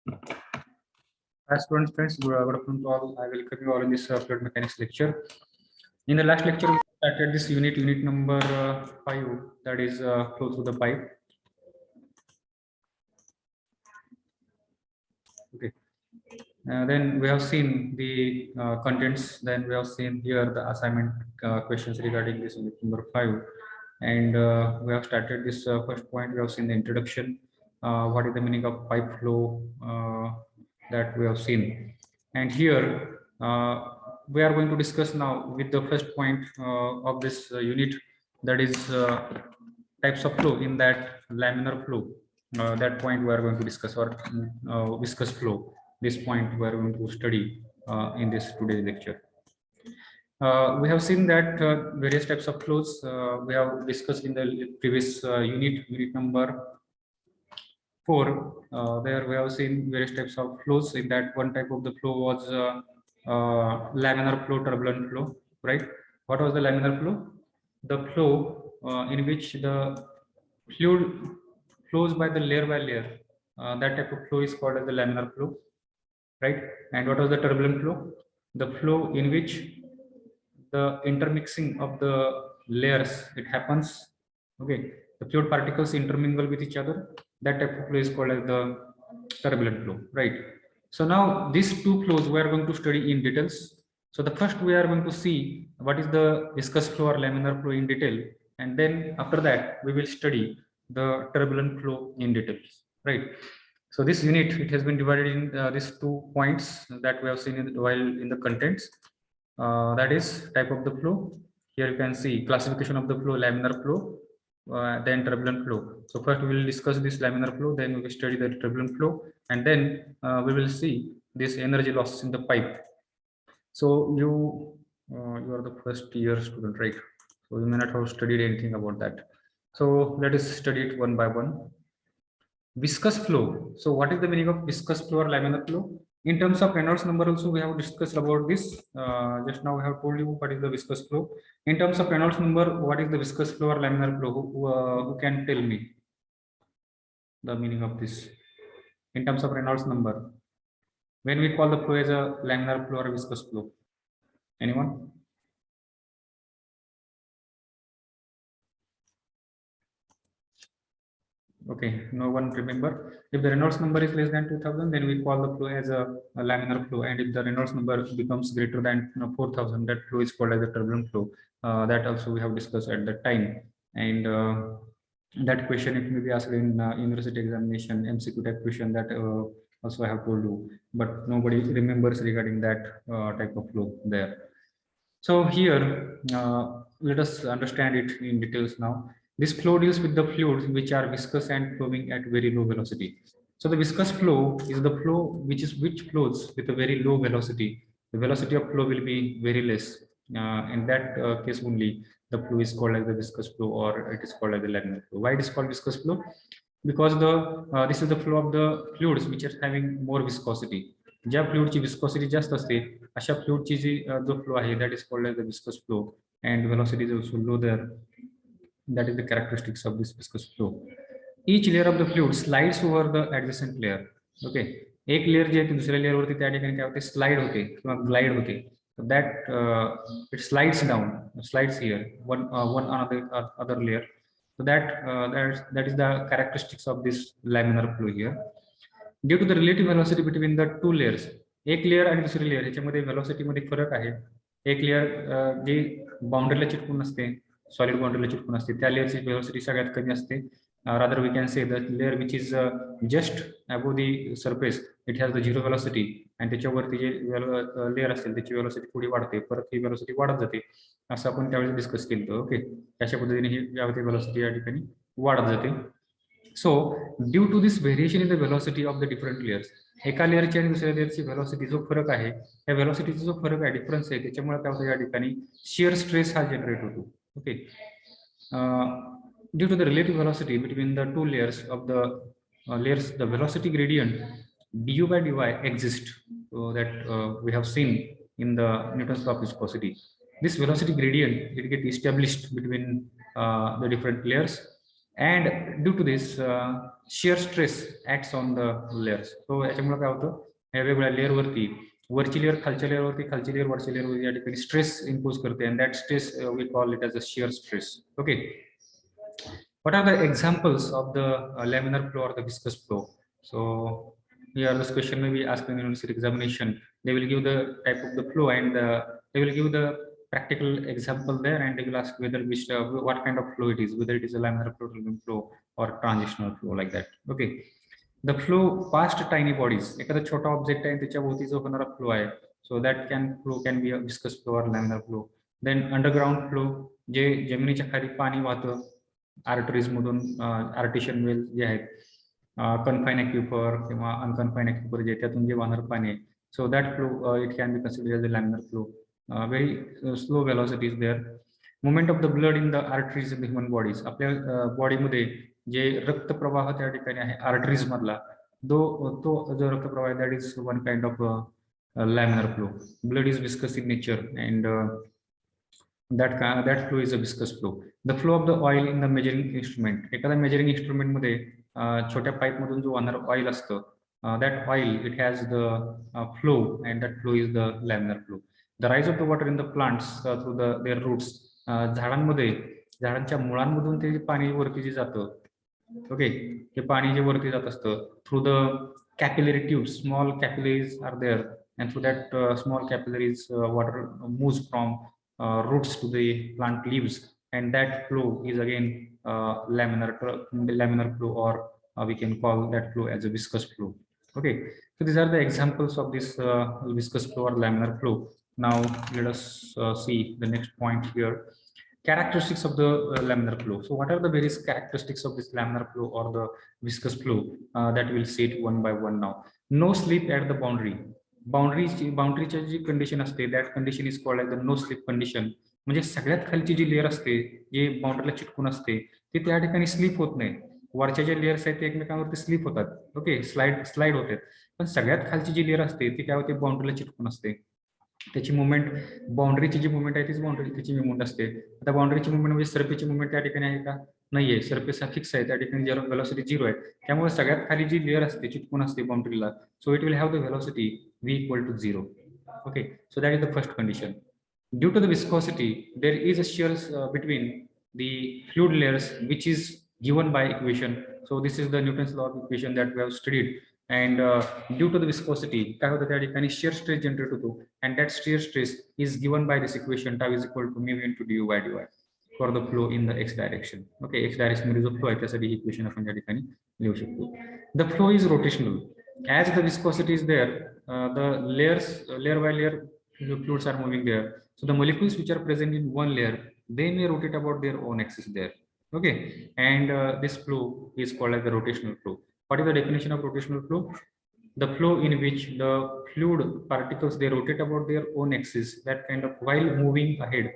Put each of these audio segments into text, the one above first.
As friends, good afternoon to all. I welcome you all in this fluid mechanics lecture. In the last lecture, we started this unit number 5, that is flow through the pipe. Okay. Then we have seen the contents. Then we have seen here the assignment questions regarding this unit number 5, and we have started this first point. We have seen the introduction. What is the meaning of pipe flow? That we have seen, and here we are going to discuss now with the first point of this unit, that is types of flow. In that laminar flow, that point we are going to discuss, or viscous flow. This point we are going to study in this today's lecture. We have seen that various types of flows we have discussed in the previous unit number 4. There we have seen various types of flows. In that, one type of the flow was laminar flow, turbulent flow, right? What was the laminar flow? The flow in which the fluid flows by layer. That type of flow is called as the laminar flow, right? And what was the turbulent flow? The flow in which the intermixing of the layers, it happens. Okay, the fluid particles intermingle with each other. That type of flow is called as the turbulent flow, right? So now these two flows we are going to study in details. So the first we are going to see what is the viscous flow or laminar flow in detail, and then after that we will study the turbulent flow in details, right? So this unit, it has been divided in these 2 points that we have seen while in the contents. That is type of the flow. Here you can see classification of the flow: laminar flow, then turbulent flow. So first we will discuss this laminar flow, then we will study the turbulent flow, and then we will see this energy losses in the pipe. So you are the first year student, right? So you may not have studied anything about that. So let us study it one by one. Viscous flow. So what is the meaning of viscous flow or laminar flow? In terms of Reynolds number also we have discussed about this. Just now I have told you what is the viscous flow. In terms of Reynolds number, what is the viscous flow or laminar flow? Who can tell me the meaning of this? In terms of Reynolds number, when we call the flow as a laminar flow or a viscous flow? Anyone? Okay, no one remember. If the Reynolds number is less than 2000, then we call the flow as a laminar flow, and if the Reynolds number becomes greater than 4000, that flow is called as a turbulent flow. That also we have discussed at that time, and that question, it may be asked in university examination, MCQ type question, that also I have told you, but nobody remembers regarding that type of flow there. So here, let us understand it in details now. This flow deals with the fluids which are viscous and flowing at very low velocity. So the viscous flow is the flow which flows with a very low velocity. The velocity of flow will be very less. In that case only, the flow is called as the viscous flow, or it is called as the laminar flow. Why it is called viscous flow? Because this is the flow of the fluids which are having more viscosity. ज्या फ्लुइडची viscosity जास्त असते, अशा फ्लुइडची जी जो flow आहे, that is called as the viscous flow, and velocity is also low there. That is the characteristics of this viscous flow. Each layer of the fluid slides over the adjacent layer. Okay, एक layer जी आहे ती दुसऱ्या layer वरती त्या ठिकाणी काय होते, slide होते किंवा ग्लाइड होते. That it slides down, slides here, one other layer. So that is the characteristics of this laminar flow here. Due to the relative velocity between the 2 layers. एक लेयर आणि दुसरी लेयर याच्यामध्ये velocity मध्ये फरक आहे. एक layer जी बाउंड्रीला चिटकून असते, सॉलिड बाउंड्रीला चिटकून असते, त्या लेयरची व्हेलॉसिटी सगळ्यात कमी असते. Rather we can say the layer which is just above the surface, it has the zero velocity, आणि त्याच्यावरती जे लेयर असेल त्याची व्हेलॉसिटी थोडी वाढते, परत ही व्हेलॉसिटी वाढत जाते. असं आपण त्यावेळेस डिस्कस केलं. ओके, अशा पद्धतीने ही व्हेलॉसिटी या ठिकाणी वाढत जाते. So due to this variation in the velocity of the different layers, एका लेअरची आणि दुसऱ्या लेअरची व्हेलॉसिटी जो फरक आहे, त्या व्हेलॉसिटीचा जो फरक आहे, डिफरन्स आहे, त्याच्यामुळे काय होतं, या ठिकाणी शिअर स्ट्रेस हा जनरेट होतो. Okay, due to the relative velocity between the 2 layers of the layers, the velocity gradient du by dy exists, that we have seen in the Newton's law of viscosity. This velocity gradient, it gets established between the different layers, and due to this shear stress acts on the layers. So याच्यामुळे काय होतं, वेगवेगळ्या layer वरती, वरची layer खालच्या layer वरती, खालची layer वरच्या लेअर वरती या ठिकाणी स्ट्रेस इम्पोज करते, and that stress we call it as a shear stress. Okay, what are the examples of the laminar flow or the viscous flow? So here this question may be asked in university examination. They will give the type of the flow, and they will give the practical example there, and they will ask whether which what kind of flow it is, whether it is a laminar flow, turbulent flow, or transitional flow, like that. Okay, the flow past tiny bodies, एखादा छोटा object आहे त्याच्या भोवती जो होणारा flow आहे, so that flow can be a viscous flow or laminar flow. Then underground flow, जे जमिनीच्या खाली पाणी वाहतं आर्टरीज मधून, आर्टिशियन वेल जे आहेत, कन्फाईन ॲक्विफर किंवा अनकन्फाईन ॲक्विफर जे त्यातून जे वाहणारं पाणी, so that flow it can be considered as a laminar flow. Very slow velocity is there. Movement of the blood in the arteries in the human bodies, आपल्या बॉडीमध्ये जे रक्तप्रवाह त्या ठिकाणी आहे आर्टरीज मधला, तो जो रक्तप्रवाह, that is one kind of laminar flow. Blood is viscous in nature, and that flow is a viscous flow. The flow of the oil in the measuring instrument, एखादा measuring instrument मध्ये छोट्या pipe मधून जो वाहणारं oil असतं, that oil it has the flow, and that flow is the laminar flow. The rise of the water in the plants through their roots, झाडांमध्ये झाडांच्या मुळांमधून ते पाणी वरती जे जातं, ओके, ते पाणी जे वरती जात असतं through the capillary tubes, small capillaries are there, and through that small capillaries water moves from roots to the plant leaves, and that flow is again laminar flow, or we can call that flow as a viscous flow. Okay, so these are the examples of this viscous flow or laminar flow. Now let us see the next point here, characteristics of the laminar flow. So what are the various characteristics of this laminar flow or the viscous flow, that we'll see it one by one now. No slip at the boundary. बाउंड्रीची जी condition असते, that condition is called as the no slip condition. म्हणजे सगळ्यात खालची जी layer असते, जे बाउंड्रीला चिटकून असते, ती त्या ठिकाणी स्लिप होत नाही. वरच्या ज्या लेअर्स आहेत ते एकमेकांवरती स्लिप होतात, ओके, स्लाइड होतात. पण सगळ्यात खालची जी लेअर असते ती काय होते, बाउंड्रीला चिटकून असते. त्याची मुवमेंट, बाउंड्रीची जी मुवमेंट आहे तीच बाउंड्री त्याची मुवमेंट असते. आता बाउंड्रीची मुवमेंट म्हणजे सरफेसची मुवमेंट त्या ठिकाणी आहे का, नाहीये. सरफेस हा फिक्स आहे, त्या ठिकाणी व्हेलॉसिटी 0 आहे. त्यामुळे सगळ्यात खाली जी लेअर असते चिटकून असते बाउंड्रीला, so it will have the velocity v equal to 0. Okay, so that is the first condition. Due to the viscosity, there is a shear between the fluid layers, which is given by equation. So this is the Newton's law of equation that we have studied. And due to the viscosity, काय होतं त्या ठिकाणी shear stress generate होतो, and that shear stress is given by this equation, tau is equal to mu into du by dy for the flow in the x direction. Okay, x direction मध्ये जो flow आहे त्यासाठी ही equation आपण त्या ठिकाणी लिहू शकतो. The flow is rotational. As the viscosity is there, the layer by layer fluids are moving there. So the molecules which are present in one layer, they may rotate about their own axis there. Okay, and this flow is called as the rotational flow. What is the definition of rotational flow? The flow in which the fluid particles they rotate about their own axis. That kind of, while moving ahead,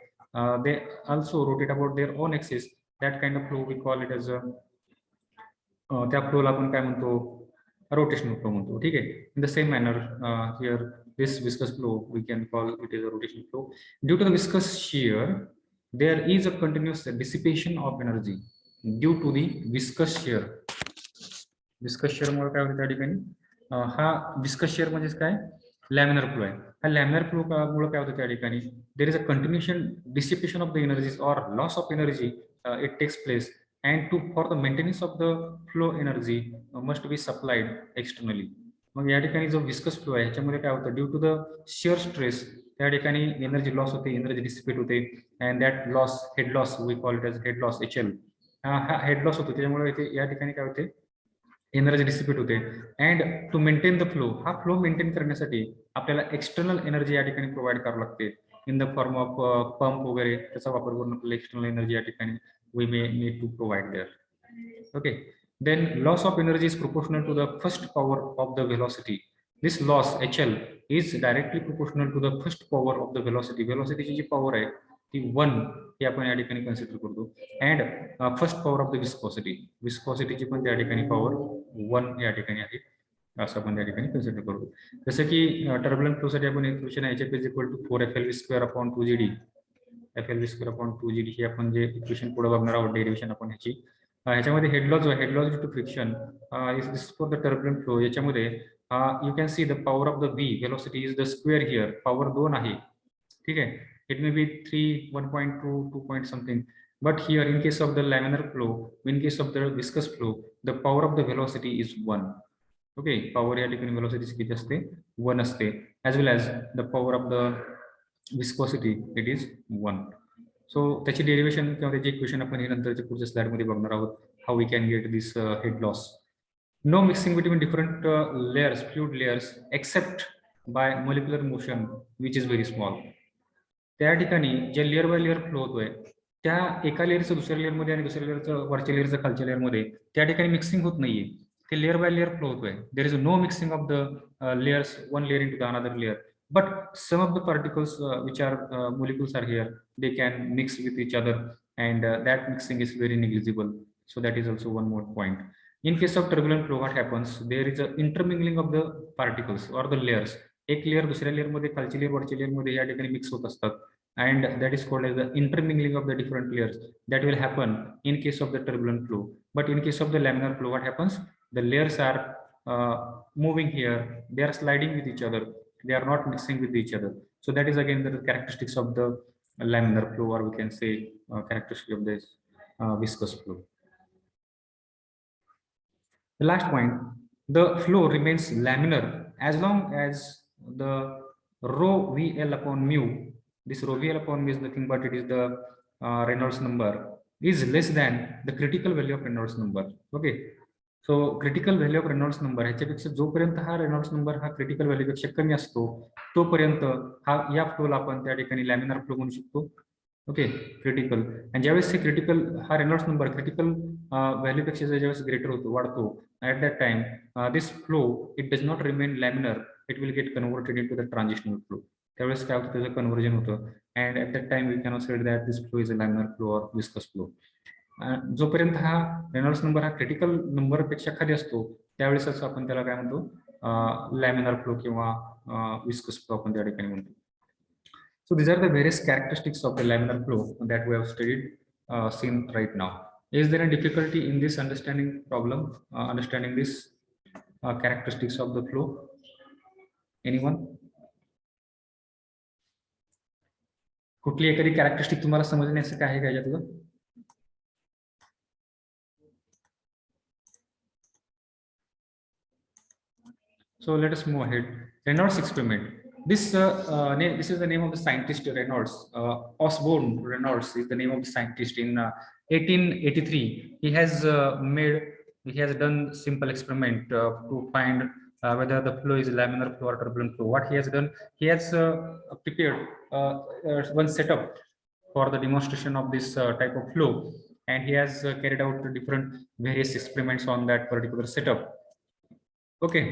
they also rotate about their own axis. That kind of flow we call it as a त्या फ्लोला आपण काय म्हणतो, rotational flow म्हणतो. ठीक आहे. In the same manner, here this viscous flow we can call it as a rotational flow. Due to the viscous shear, there is a continuous dissipation of energy due to the viscous shear. Viscous shear मुळे काय होतं त्या ठिकाणी, हा viscous shear म्हणजे काय, laminar flow आहे. हा laminar flow मुळे काय होतं त्या ठिकाणी, there is a continuation dissipation of the energies or loss of energy, it takes place, and for the maintenance of the flow energy must be supplied externally. मग या ठिकाणी जो viscous flow आहे ह्याच्यामध्ये काय होतं, due to the shear stress त्या ठिकाणी energy loss होते, एनर्जी डिसिपेट होते, and that loss, head loss we call it as head loss, HL. हा हेड लॉस होतो, त्याच्यामुळे या ठिकाणी काय होते, एनर्जी डिसिपेट होते. And to maintain the flow, हा फ्लो मेंटेन करण्यासाठी आपल्याला एक्सटर्नल एनर्जी या ठिकाणी प्रोव्हाइड करावं लागते, in the form of pump वगैरे, त्याचा वापर करून आपल्याला एक्सटर्नल एनर्जी या ठिकाणी we may need to provide there. Okay, then loss of energy is proportional to the first power of the velocity. This loss HL is directly proportional to the first power of the velocity. Velocity ची जी power आहे ती 1 ही आपण या ठिकाणी consider करतो, and first power of the viscosity. Viscosity ची पण त्या ठिकाणी power 1 या ठिकाणी आहे, असं आपण त्या ठिकाणी कन्सिडर करतो. जसं की टर्बुलंट फ्लो साठी आपण equation HF is equal to 4FLV² upon 2GD. FLV² upon 2GD ही आपण जे इक्वेशन पुढे बघणार आहोत, डेरिवेशन आपण ह्याची, ह्याच्यामध्ये head loss to friction is for the turbulent flow. याच्यामध्ये you can see the power of the V velocity is the square here. Power 2 आहे, ठीक आहे. It may be 3, 1.2, 2 point something. But here, in case of the laminar flow, in case of the viscous flow, the power of the velocity is 1. Okay, power या ठिकाणी velocity किती असते? 1 असते. As well as the power of the viscosity, it is 1. So त्याची derivation किंवा त्याची equation आपण हे नंतरच्या पुढच्या स्लाइड मध्ये बघणार आहोत. How we can get this head loss. No mixing between different layers, fluid layers, except by molecular motion, which is very small. त्या ठिकाणी जे लेअर बाय लेअर फ्लो होतोय, त्या एका लेअरचं दुसऱ्या लेअरमध्ये आणि दुसऱ्या लेअरचं वरच्या लेअरचं खालच्या लेअरमध्ये त्या ठिकाणी मिक्सिंग होत नाहीये. ते लेअर बाय लेअर फ्लो होतोय. There is no mixing of the layers, one layer into the another layer. But some of the particles which are molecules are here, they can mix with each other, and that mixing is very negligible. So that is also one more point. In case of turbulent flow, what happens? There is a intermingling of the particles or the layers. एक layer दुसऱ्या लेअरमध्ये, खालची layer वरच्या लेअरमध्ये या ठिकाणी mix होत असतात. And that is called as the intermingling of the different layers. That will happen in case of the turbulent flow. But in case of the laminar flow, what happens? The layers are moving here. They are sliding with each other. They are not mixing with each other. So that is again the characteristics of the laminar flow, or we can say characteristic of this viscous flow. The last point, the flow remains laminar as long as the rho VL upon mu, this rho VL upon mu is nothing but it is the Reynolds number, is less than the critical value of Reynolds number. Okay, so critical value of Reynolds number ह्याच्यापेक्षा जोपर्यंत हा Reynolds number हा critical value पेक्षा कमी असतो तोपर्यंत हा या फ्लोला आपण त्या ठिकाणी लॅमिनार फ्लो म्हणू शकतो. Okay, critical. आणि ज्यावेळेस हे क्रिटिकल हा रेनॉल्ड्स नंबर क्रिटिकल व्हॅल्यू पेक्षा ज्यावेळेस ग्रेटर होतो, वाढतो, at that time this flow, it does not remain laminar, it will get converted into the transitional flow. त्यावेळेस काय होतं, त्याचं कन्व्हर्जन होतं. and at that time we cannot say that this flow is a laminar flow or viscous flow. जोपर्यंत हा Reynolds number हा critical number पेक्षा खाली असतो त्यावेळेस आपण त्याला काय म्हणतो, लॅमिनार फ्लो किंवा विस्कस फ्लो आपण त्या ठिकाणी म्हणतो. So these are the various characteristics of the laminar flow that we have studied, seen right now. Is there any difficulty in this understanding problem, understanding this characteristics of the flow? Anyone? कुठली एखादी characteristic तुम्हाला समजण्याचं काय आहे का याच्यातलं? So let us move ahead. Reynolds experiment. This is the name of the scientist Reynolds. Osborne Reynolds is the name of the scientist. In 1883, he has done simple experiment to find whether the flow is laminar flow or turbulent flow. What he has done, he has prepared one setup for the demonstration of this type of flow, and he has carried out different various experiments on that particular setup. Okay.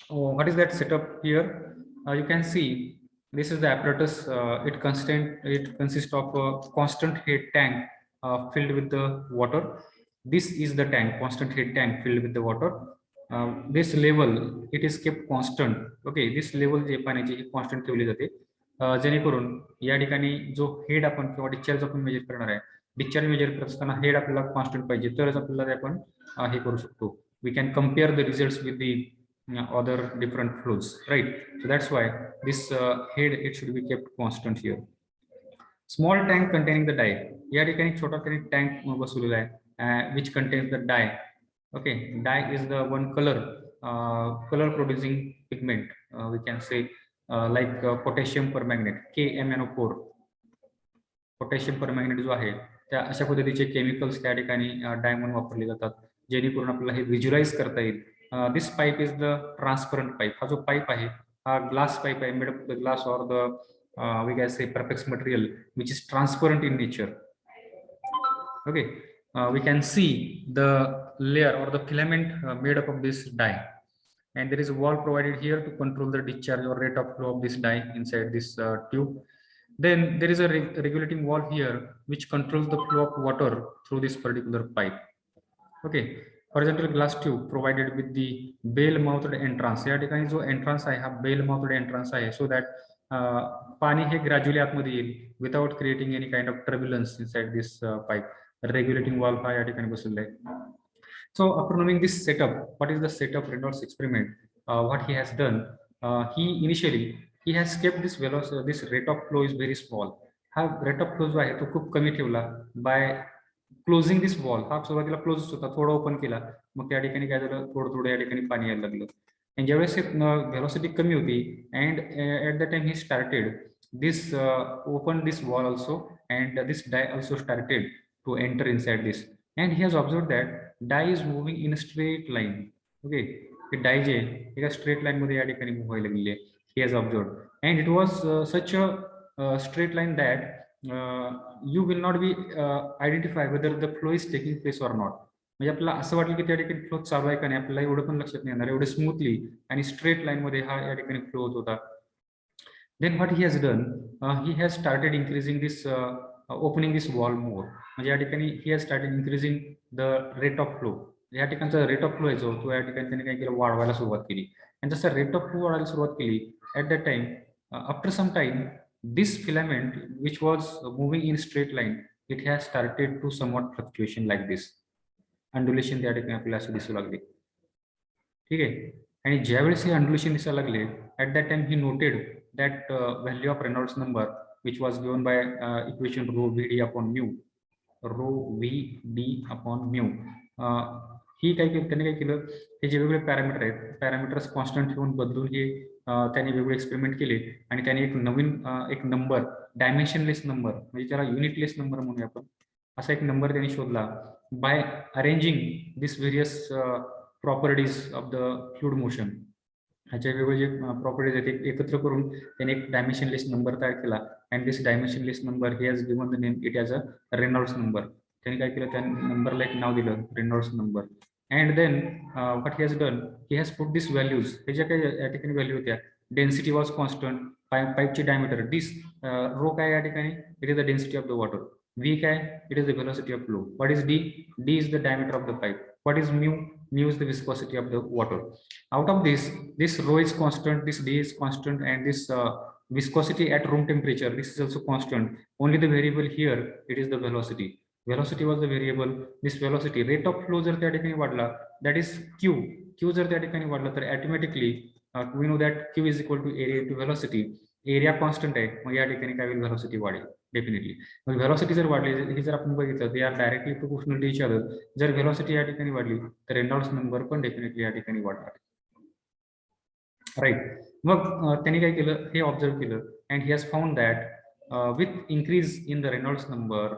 What is that setup here? You can see this is the apparatus. It consists of a constant head tank filled with the water. This is the tank, constant head tank filled with the water. This level, it is kept constant. Okay, this level जे पाण्याची constant ठेवली जाते, जेणेकरून या ठिकाणी जो head आपण किंवा discharge आपण मेजर करणार आहे, डिस्चार्ज मेजर करत असताना हेड आपल्याला कॉन्स्टंट पाहिजे, तरच आपल्याला आपण हे करू शकतो. We can compare the results with the other different flows, right? So that's why this head, it should be kept constant here. Small tank containing the dye. या ठिकाणी छोटा तरी टँक बसवलेला आहे, which contains the dye. Okay, dye is the one color producing pigment, we can say, like potassium permanganate, KMnO4. Potassium permanganate जो आहे त्या अशा पद्धतीचे केमिकल्स त्या ठिकाणी डाय म्हणून वापरले जातात, जेणेकरून आपल्याला हे व्हिज्युअलाइज करता येईल. This pipe is the transparent pipe. हा जो पाईप आहे हा ग्लास पाईप आहे, made of the glass or the we can say perfect material which is transparent in nature. Okay, we can see the layer or the filament made up of this dye, and there is a valve provided here to control the discharge or rate of flow of this dye inside this tube. Then there is a regulating valve here which controls the flow of water through this particular pipe. Okay, horizontal glass tube provided with the bell mouthed entrance. या ठिकाणी जो entrance आहे हा bell mouthed entrance आहे, so that पाणी हे gradually आतमध्ये येईल without creating any kind of turbulence inside this pipe. Regulating valve हा या ठिकाणी बसलेला आहे. So after knowing this setup, what is the setup Reynolds experiment? What he has done, he initially he has kept this velocity, this rate of flow is very small. हा rate of flow जो आहे तो खूप कमी ठेवला by closing this wall. हा सुरुवातीला close होता, थोडा ओपन केला, मग त्या ठिकाणी काय झालं, थोडं थोडं या ठिकाणी पाणी यायला लागलं. आणि ज्यावेळेस व्हेलॉसिटी कमी होती and at the time he started this open this wall also, and this die also started to enter inside this, and he has observed that die is moving in a straight line. Okay, the die जे एका straight line मध्ये या ठिकाणी move व्हायला लागली आहे. He has observed, and it was such a straight line that you will not be identify whether the flow is taking place or not. म्हणजे आपल्याला असं वाटलं की त्या ठिकाणी फ्लो चालू आहे का नाही, आपल्याला एवढं पण लक्षात नाही येणार, एवढं स्मूथली आणि स्ट्रेट लाईन मध्ये हा या ठिकाणी फ्लो होत होता. Then what he has done, he has started increasing this, opening this wall more. म्हणजे या ठिकाणी he has started increasing the rate of flow. या ठिकाणचा रेट ऑफ फ्लो आहे जो तो या ठिकाणी त्यांनी काय केलं, वाढवायला सुरुवात केली. आणि जसं रेट ऑफ फ्लो वाढवायला सुरुवात केली, at that time after some time this filament which was moving in straight line, it has started to somewhat fluctuation like this. Undulation त्या ठिकाणी आपल्याला असे दिसू लागले. ठीक आहे. आणि ज्यावेळेस हे अंडुलेशन दिसायला लागले, at that time he noted that value of Reynolds number which was given by equation rho vd upon mu, rho vd upon mu. ही काय केलं त्यांनी, काय केलं, हे जे वेगवेगळे पॅरामीटर आहेत, पॅरामीटर्स कॉन्स्टंट ठेवून बदलून हे त्यांनी वेगवेगळे एक्सपेरिमेंट केले आणि त्यांनी एक नवीन एक नंबर, डायमेन्शनलेस नंबर, म्हणजे त्याला युनिटलेस नंबर म्हणूया आपण, असा एक नंबर त्यांनी शोधला by arranging this various properties of the fluid motion. ह्याच्या वेगवेगळे जे प्रॉपर्टीज आहेत ते एकत्र करून त्यांनी एक डायमेन्शनलेस नंबर तयार केला. And this dimensionless number he has given the name it as a Reynolds number. त्यांनी काय केलं, त्या नंबरला एक नाव दिलं, Reynolds number. And then what he has done, he has put this values. हे ज्या काही या ठिकाणी व्हॅल्यू होत्या, डेन्सिटी वॉज कॉन्स्टंट, पाईपची डायमीटर, दिस रो काय या ठिकाणी, it is the density of the water. V काय, it is the velocity of flow. What is D? D is the diameter of the pipe. What is mu? Mu is the viscosity of the water. Out of this rho is constant, this D is constant, and this viscosity at room temperature, this is also constant. Only the variable here, it is the velocity. Velocity was the variable. This velocity, rate of flow जर त्या ठिकाणी वाढला, that is Q. Q जर त्या ठिकाणी वाढला तर automatically we know that Q is equal to area into velocity. Area constant आहे, मग या ठिकाणी काय होईल, व्हेलॉसिटी वाढेल डेफिनेटली. मग व्हेलॉसिटी जर वाढली, हे जर आपण बघितलं, they are directly proportional to each other. जर व्हेलॉसिटी या ठिकाणी वाढली तर रेनॉल्ड्स नंबर पण डेफिनेटली या ठिकाणी वाढणार. राईट. मग त्यांनी काय केलं, हे ऑब्झर्व केलं, and he has found that with increase in the Reynolds number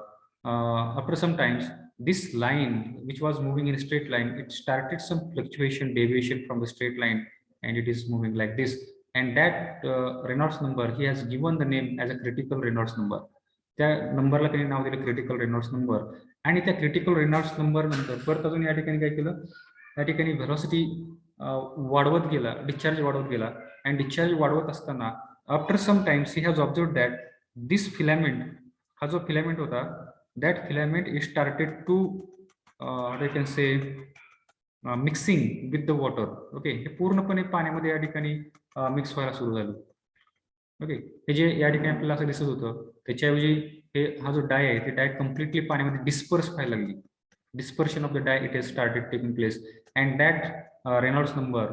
after some times this line which was moving in a straight line, it started some fluctuation, deviation from the straight line, and it is moving like this. And that Reynolds number he has given the name as a critical Reynolds number. त्या नंबरला त्यांनी नाव दिलं critical Reynolds number. आणि त्या critical Reynolds number नंतर परत अजून या ठिकाणी काय केलं, या ठिकाणी व्हेलॉसिटी वाढवत गेला, डिस्चार्ज वाढवत गेला. आणि डिस्चार्ज वाढवत असताना after some times he has observe that this filament, हा जो फिलामेंट होता, that filament is started to they can say mixing with the water. Okay, हे पूर्णपणे पाण्यामध्ये या ठिकाणी मिक्स व्हायला सुरू झालं. ओके, हे जे या ठिकाणी आपल्याला असं दिसत होतं, त्याच्याऐवजी हे हा जो डाय आहे, ते डाय कम्प्लिटली पाण्यामध्ये डिस्पर्स व्हायला लागली. Dispersion of the dye it has started taking place, and that Reynolds number,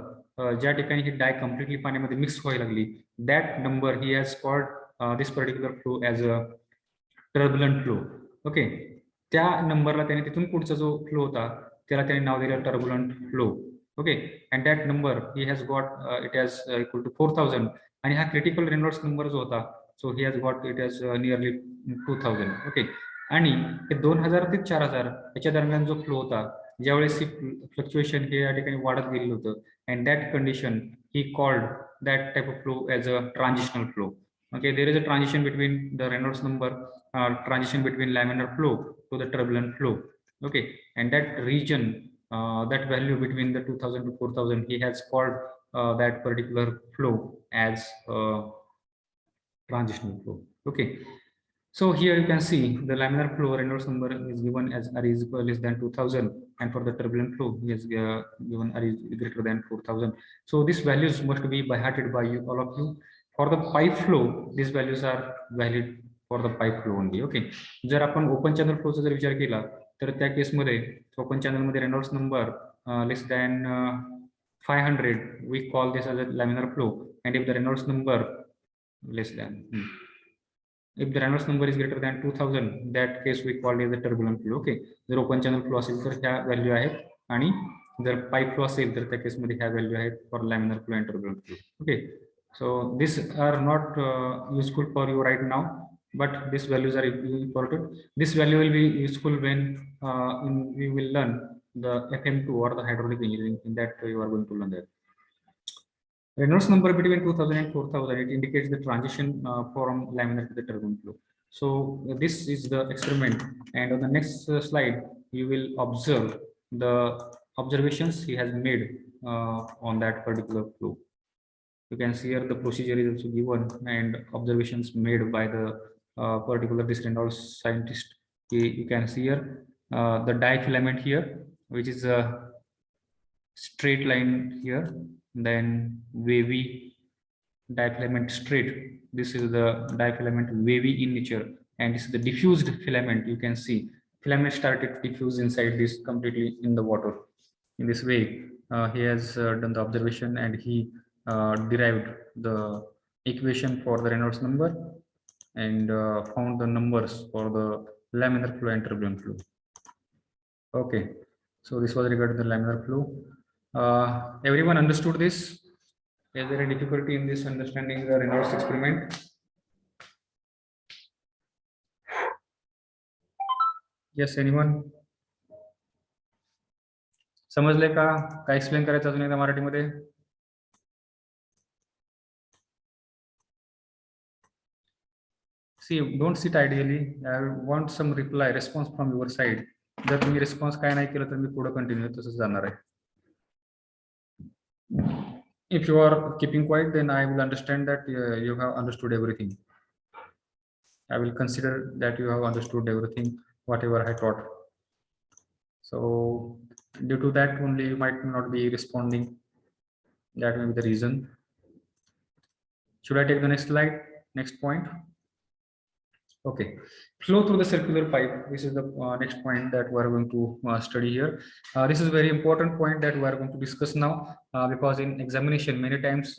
ज्या ठिकाणी ही डाय कम्प्लिटली पाण्यामध्ये मिक्स व्हायला लागली, that number he has called this particular flow as a turbulent flow. Okay, त्या नंबरला त्याने तिथून पुढचा जो फ्लो होता त्याला त्याने नाव दिलं turbulent flow. Okay, and that number he has got it has equal to 4000. आणि हा क्रिटिकल रेनॉल्ड्स नंबर जो होता, so he has got it has nearly 2000. Okay, आणि हे 2000 ते 4000 याच्या दरम्यान जो फ्लो होता, ज्यावेळेस ही फ्लक्च्युएशन हे या ठिकाणी वाढत गेलेलं होतं, and that condition he called that type of flow as a transitional flow. Okay, there is a transition between the Reynolds number, transition between laminar flow to the turbulent flow. Okay, and that region, that value between the 2000 to 4000, he has called that particular flow as transitional flow. Okay, so here you can see the laminar flow Reynolds number is given as R is equal less than 2000, and for the turbulent flow he is given R is greater than 4000. So these values must be by hearted by you, all of you. For the pipe flow, these values are valid. For the pipe flow only. Okay, जर आपण open channel फ्लोचा जर विचार केला तर त्या केसमध्ये open चॅनलमध्ये Reynolds number less than 500, we call this as a laminar flow. And if the Reynolds number less than if the Reynolds number is greater than 2000, that case we call it as a turbulent flow. Okay, जर open channel flow असेल तर ह्या value आहेत, आणि जर pipe flow असेल तर त्या केसमध्ये ह्या व्हॅल्यू आहेत for laminar flow and turbulent flow. Okay, so these are not useful for you right now, but these values are important. This value will be useful when we will learn the FM2 or the hydraulic engineering. In that you are going to learn that. Reynolds number between 2000 and 4000, it indicates the transition from laminar to the turbulent flow. So this is the experiment, and on the next slide you will observe the observations he has made on that particular flow. You can see here the procedure is also given and observations made by the particular this Reynolds scientist. You can see here the difilament here, which is a straight line here, then wavy difilament straight. This is the difilament wavy in nature, and this is the diffused filament. You can see filament started to diffuse inside this completely in the water. In this way he has done the observation, and he derived the equation for the Reynolds number, and found the numbers for the laminar flow and turbulent flow. Okay, so this was regarding the laminar flow. Everyone understood this? Is there any difficulty in this understanding the Reynolds experiment? Yes, anyone? समजले का? काय explain करायचं अजून एकदा मराठीमध्ये? See, don't sit ideally. I want some reply, response from your side. जर तुम्ही response काय नाही केलं तर मी पुढे कंटिन्यू तसंच जाणार आहे. If you are keeping quiet, then I will understand that you have understood everything. I will consider that you have understood everything, whatever I taught. So due to that only you might not be responding. That may be the reason. Should I take the next slide? Next point. Okay, flow through the circular pipe. This is the next point that we are going to study here. This is a very important point that we are going to discuss now, because in examination many times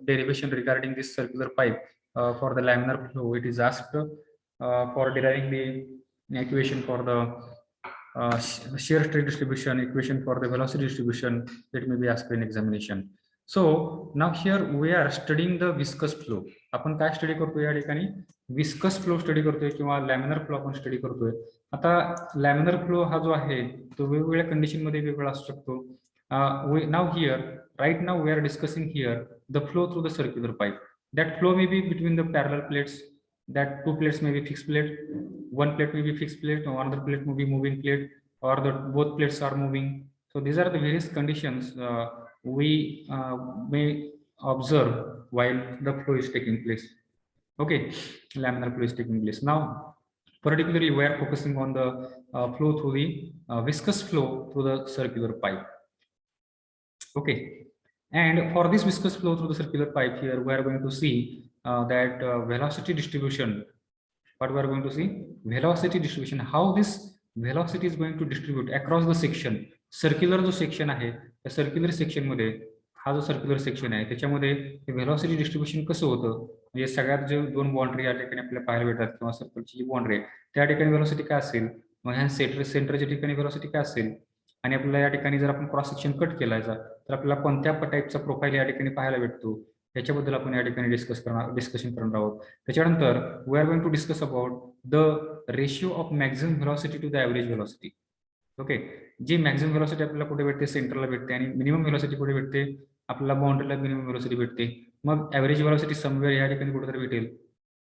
derivation regarding this circular pipe for the laminar flow, it is asked for deriving the equation for the shear stress distribution, equation for the velocity distribution. It may be asked in examination. So now here we are studying the viscous flow. आपण काय study करतोय या ठिकाणी? Viscous flow study करतोय किंवा laminar flow आपण study करतोय. आता लॅमिनर फ्लो हा जो आहे तो वेगवेगळ्या कंडिशन मध्ये वेगवेगळा असू शकतो. Now here right now we are discussing here the flow through the circular pipe. That flow may be between the parallel plates. That two plates may be fixed plate, one plate may be fixed plate, or another plate may be moving plate, or the both plates are moving. So these are the various conditions we may observe while the flow is taking place. Okay, laminar flow is taking place. Now particularly we are focusing on the flow through the viscous flow through the circular pipe. Okay, and for this viscous flow through the circular pipe, here we are going to see that velocity distribution. What we are going to see? Velocity distribution. How this velocity is going to distribute across the section. Circular जो section आहे त्या circular section मध्ये हा जो circular section आहे त्याच्यामध्ये velocity distribution कसं होतं, म्हणजे सगळ्यात जे दोन बाउंड्री या ठिकाणी आपल्याला पाहायला भेटतात किंवा सर्कलची जी बाउंड्री आहे त्या ठिकाणी व्हेलॉसिटी काय असेल, मग ह्या सेंटरच्या ठिकाणी व्हेलॉसिटी काय असेल, आणि आपल्याला या ठिकाणी जर आपण क्रॉस सेक्शन कट केलायचा तर आपल्याला कोणत्या टाईपचा प्रोफाईल या ठिकाणी पाहायला भेटतो याच्याबद्दल आपण या ठिकाणी डिस्कशन करणार आहोत. त्याच्यानंतर we are going to discuss about the ratio of maximum velocity to the average velocity. Okay, जी मॅक्झिमम व्हेलॉसिटी आपल्याला कुठे भेटते? सेंटरला भेटते. आणि मिनिमम व्हेलॉसिटी कुठे भेटते? आपल्याला बाउंड्रीला मिनिमम व्हेलॉसिटी भेटते. मग ॲव्हरेज व्हेलॉसिटी समवेअर या ठिकाणी कुठेतरी भेटेल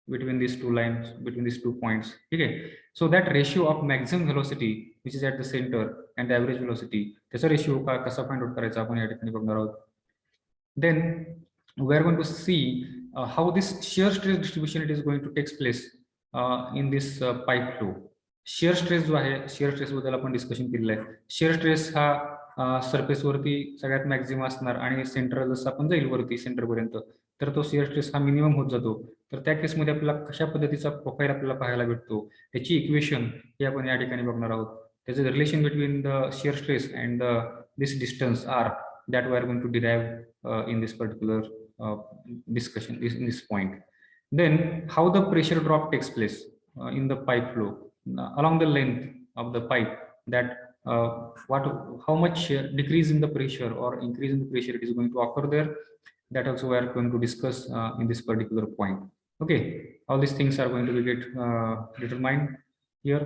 between these two lines, between these 2 points. ठीक आहे, so that ratio of maximum velocity which is at the centre and the average velocity, त्याचा रेशिओ कसा फाइंड आउट करायचा आपण या ठिकाणी बघणार आहोत. Then we are going to see how this shear stress distribution it is going to take place in this pipe flow. shear stress जो आहे, shear stress बद्दल आपण डिस्कशन केलेलं आहे. shear stress हा सरफेस वरती सगळ्यात मॅक्झिमम असणार आणि सेंटर जसं आपण जाईल वरती सेंटर पर्यंत तर तो शिअर स्ट्रेस हा मिनिमम होत जातो. तर त्या केसमध्ये आपल्याला कशा पद्धतीचा प्रोफाईल आपल्याला पाहायला भेटतो, त्याची इक्वेशन हे आपण या ठिकाणी बघणार आहोत. त्याचं relation between the shear stress and this distance R that we are going to derive in this particular discussion in this point. Then how the pressure drop takes place in the pipe flow along the length of the pipe, that uh, what how much decrease in the pressure or increase in the pressure it is going to occur there, that also we are going to discuss in this particular point. Okay, all these things are going to be get determined here.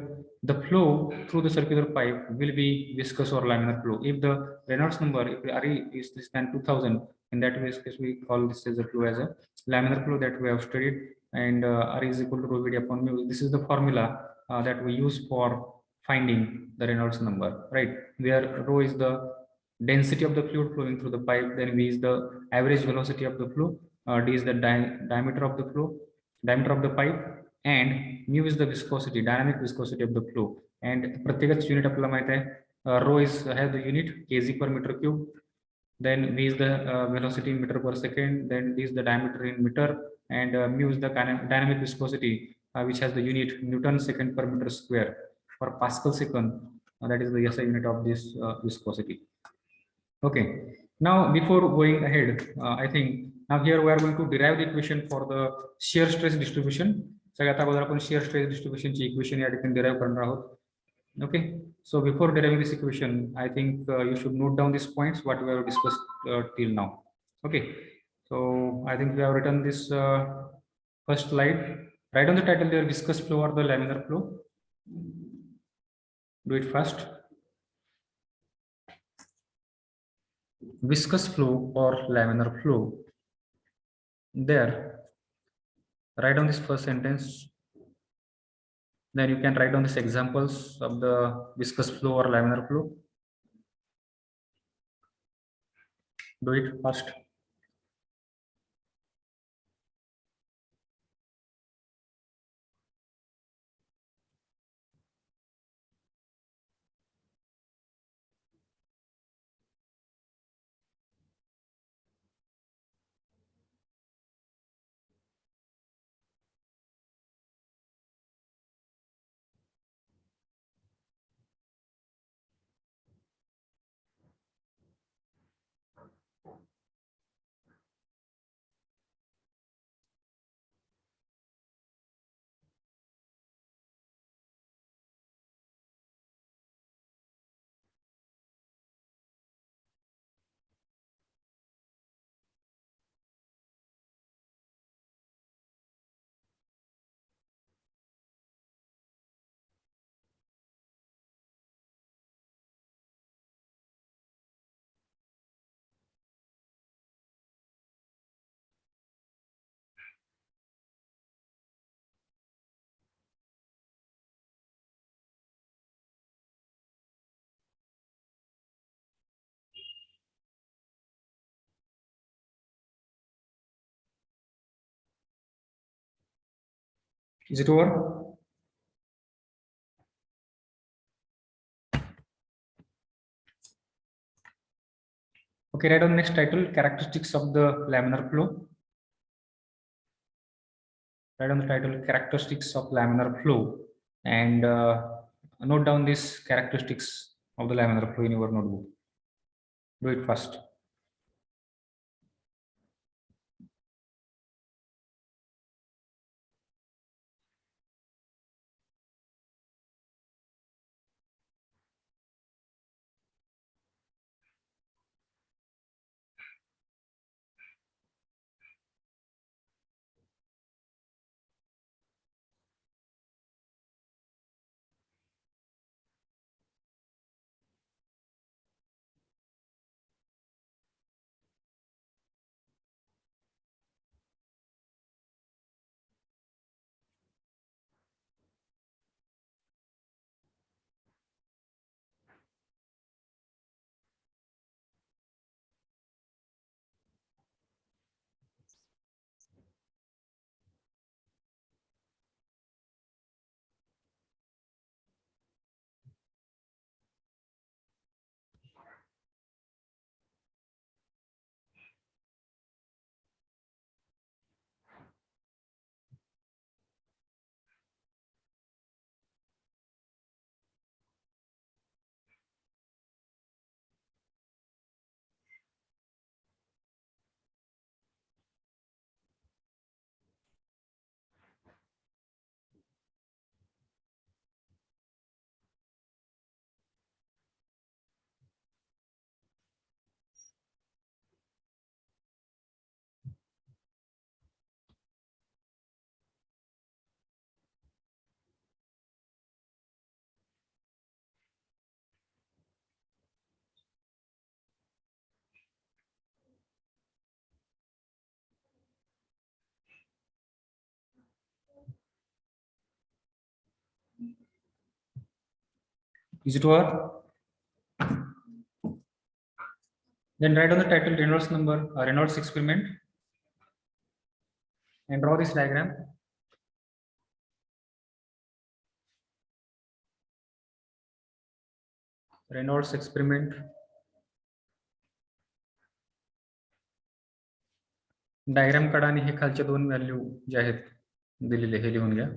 The flow through the circular pipe will be viscous or laminar flow. If the Reynolds number, if Re is less than 2000, in that case we call this as a flow as a laminar flow that we have studied, and R is equal to rho V D upon mu. This is the formula that we use for finding the Reynolds number, right? Where rho is the density of the fluid flowing through the pipe, then V is the average velocity of the flow, D is the diameter of the flow, diameter of the pipe, and mu is the viscosity, dynamic viscosity of the flow. And प्रत्येकच unit आपल्याला माहित आहे, rho is have the unit kg per meter cube, then V is the velocity in meter per second, then D is the diameter in meter, and mu is the dynamic viscosity, which has the unit Newton second per meter square per Pascal second. That is the SI unit of this viscosity. Okay. Now, before going ahead, I think now here we are going to derive the equation for the shear stress distribution. सगळ्यात अगोदर आपण shear stress distribution ची equation या ठिकाणी derive करणार आहोत. Okay. So before deriving this equation, I think you should note down these points what we have discussed till now. Okay. So I think we have written this first slide. Write on the title there, viscous flow or the laminar flow. Do it fast. Viscous flow or laminar flow. There, write down this first sentence. Then you can write down these examples of the viscous flow or laminar flow. Do it fast. Is it over? Okay, write down the next title, characteristics of the laminar flow. Write down the title, characteristics of laminar flow, and note down these characteristics of the laminar flow in your notebook. Do it fast. Is it over? Then write on the title Reynolds number, Reynolds experiment, and draw this diagram. Reynolds experiment. Diagram काढा आणि हे खालचे दोन value जे आहेत दिलेले हे लिहून घ्या.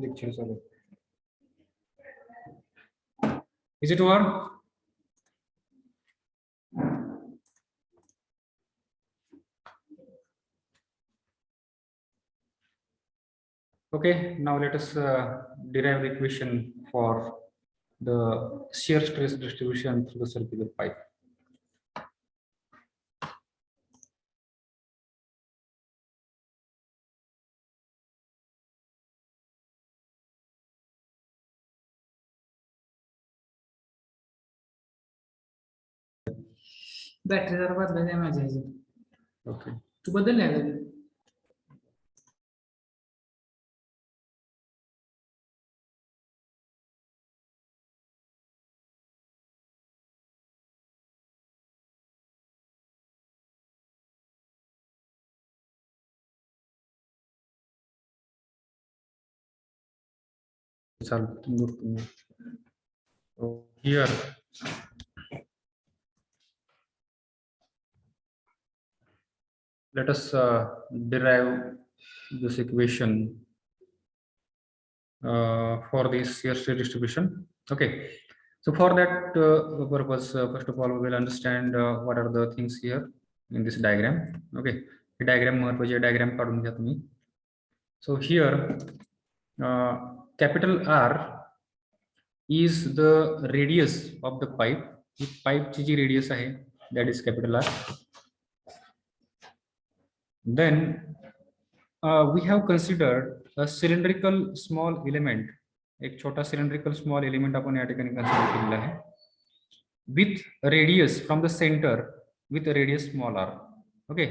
Lecture चालू. Is it over? Okay, now let us derive the equation for the shear stress distribution through the circular pipe. Battery जरा बदलायची आहे माझ्या ह्याची. Okay. तू बदललाय का? So here let us derive this equation for this shear stress distribution. Okay, so for that purpose, first of all, we will understand what are the things here in this diagram. Okay, the diagram महत्वाचे diagram काढून घ्या तुम्ही. So here capital R is the radius of the pipe. Pipe ची जी radius आहे that is capital R. Then we have considered a cylindrical small element. एक छोटा cylindrical small element आपण या ठिकाणी consider केलेला आहे with radius from the center with a radius small r. Okay,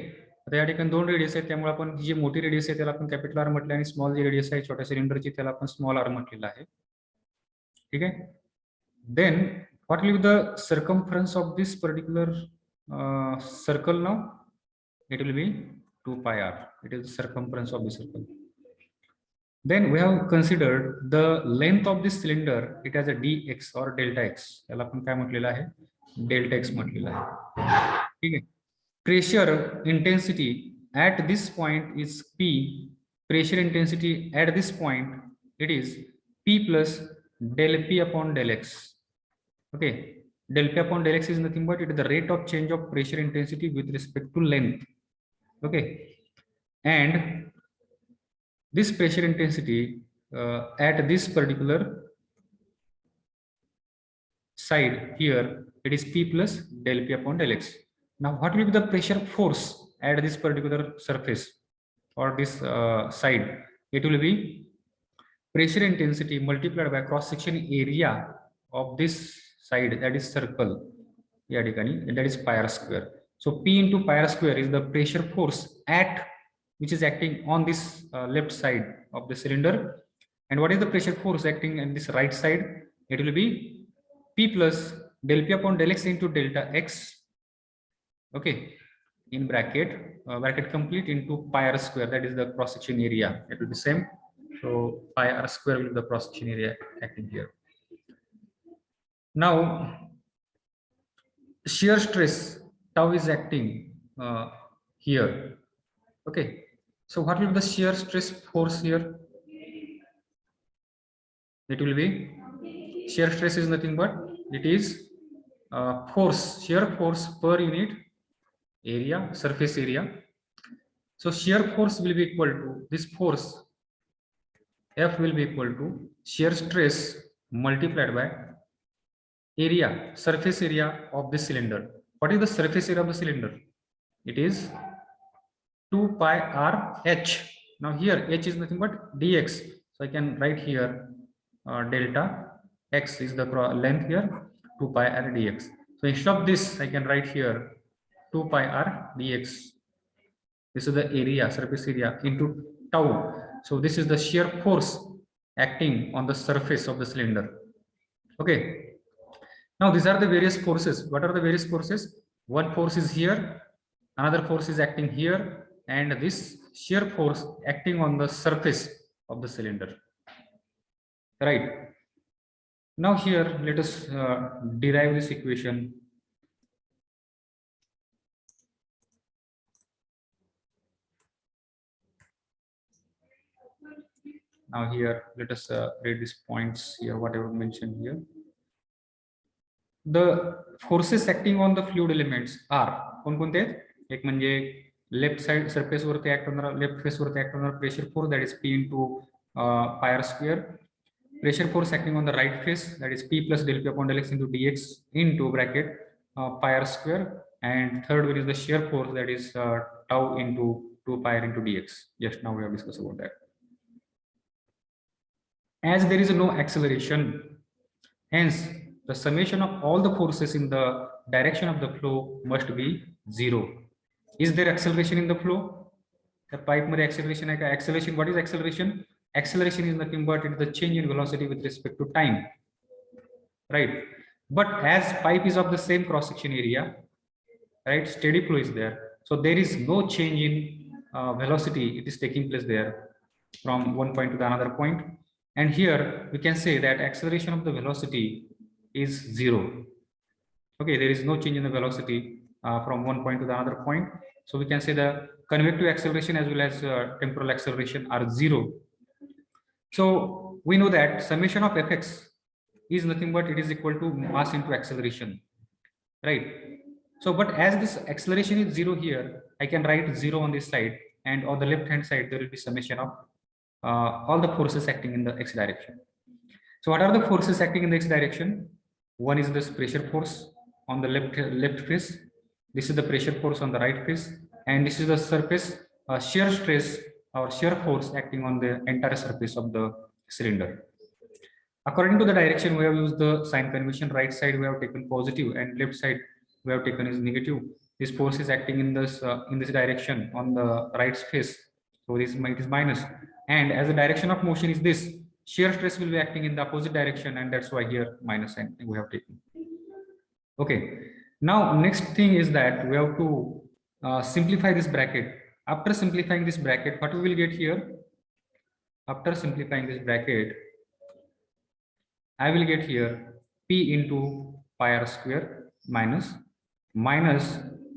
आता या ठिकाणी दोन रेडियस आहेत त्यामुळे आपण जी मोठी रेडियस आहे त्याला आपण कॅपिटल आर म्हटलं आणि स्मॉल जी रेडियस आहे छोट्या सिलेंडरची त्याला आपण स्मॉल आर म्हटलेलं आहे. ठीक आहे. Then what will be the circumference of this particular circle now? It will be 2 pi r. It is the circumference of the circle. Then we have considered the length of this cylinder. It has a dx or delta x. याला आपण काय म्हटलेलं आहे? Delta x म्हटलेलं आहे. ठीक आहे. Pressure intensity at this point is P. Pressure intensity at this point it is P plus del P upon del x. Okay. Del P upon del x is nothing but it is the rate of change of pressure intensity with respect to length. Okay, and this pressure intensity at this particular side here it is P plus del P upon del X. Now, what will be the pressure force at this particular surface or this side? It will be pressure intensity multiplied by cross section area of this side, that is circle, and that is pi r square. So P into pi r square is the pressure force at which is acting on this left side of the cylinder. And what is the pressure force acting on this right side? It will be P plus del P upon del X into delta X. Okay, in bracket, bracket complete into pi r square, that is the cross section area. It will be same. So pi r square will be the cross section area acting here. Now, shear stress tau is acting here. Okay, so what will be the shear stress force here? It will be, shear stress is nothing but it is force, shear force per unit area, surface area. So shear force will be equal to this force F will be equal to shear stress multiplied by area, surface area of the cylinder. What is the surface area of the cylinder? It is 2 pi r h. Now here h is nothing but dx. So I can write here delta x is the length here, 2 pi r dx. So instead of this, I can write here 2 pi r dx. This is the area, surface area into tau. So this is the shear force acting on the surface of the cylinder. Okay. Now these are the various forces. What are the various forces? One force is here, another force is acting here, and this shear force acting on the surface of the cylinder. Right. Now here, let us derive this equation. Now here, let us read these points here, whatever mentioned here. The forces acting on the fluid elements are कोणकोणते आहेत? एक म्हणजे left side surface वरती act होणार, left face वरती act होणार pressure force, that is P into pi r square. Pressure force acting on the right face, that is P plus del P upon del X into dx into bracket pi r square. And third one is the shear force, that is tau into 2 pi r into dx. Just now we have discussed about that. As there is no acceleration, hence the summation of all the forces in the direction of the flow must be 0. Is there acceleration in the flow? The pipe मध्ये acceleration आहे का? Acceleration, what is acceleration? Acceleration is nothing but it is the change in velocity with respect to time, right? But as pipe is of the same cross section area, right, steady flow is there, so there is no change in velocity. It is taking place there from one point to the another point. And here we can say that acceleration of the velocity is 0. Okay, there is no change in the velocity from one point to the another point. So we can say the convective acceleration as well as temporal acceleration are 0. So we know that summation of fx is nothing but it is equal to mass into acceleration, right? So but as this acceleration is 0 here, I can write 0 on this side, and on the left hand side there will be summation of all the forces acting in the x direction. So what are the forces acting in the x direction? One is this pressure force on the left face. This is the pressure force on the right face, and this is the surface shear stress or shear force acting on the entire surface of the cylinder. According to the direction, we have used the sign convention. Right side we have taken positive, and left side we have taken is negative. This force is acting in this direction on the right face, so this is minus. And as the direction of motion is this, shear stress will be acting in the opposite direction, and that's why here minus sign we have taken. Okay, now next thing is that we have to simplify this bracket. After simplifying this bracket, what we will get here? After simplifying this bracket, I will get here P into pi r square minus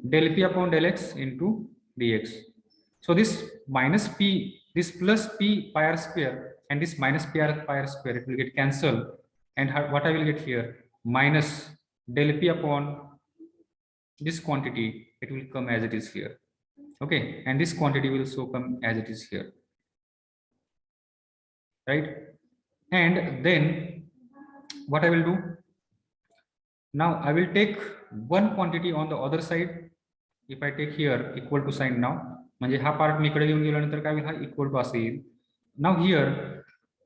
del P upon del X into dx. So this minus P, this plus P pi r square, and this minus pi r square, it will get cancelled. And what I will get here? Minus del P upon this quantity, it will come as it is here. Okay, and this quantity will also come as it is here, right? And then what I will do? Now I will take one quantity on the other side. If I take here equal to sign now, म्हणजे हा part मी इकडे घेऊन गेल्यानंतर काय होईल, हा equal to असे येईल. Now here,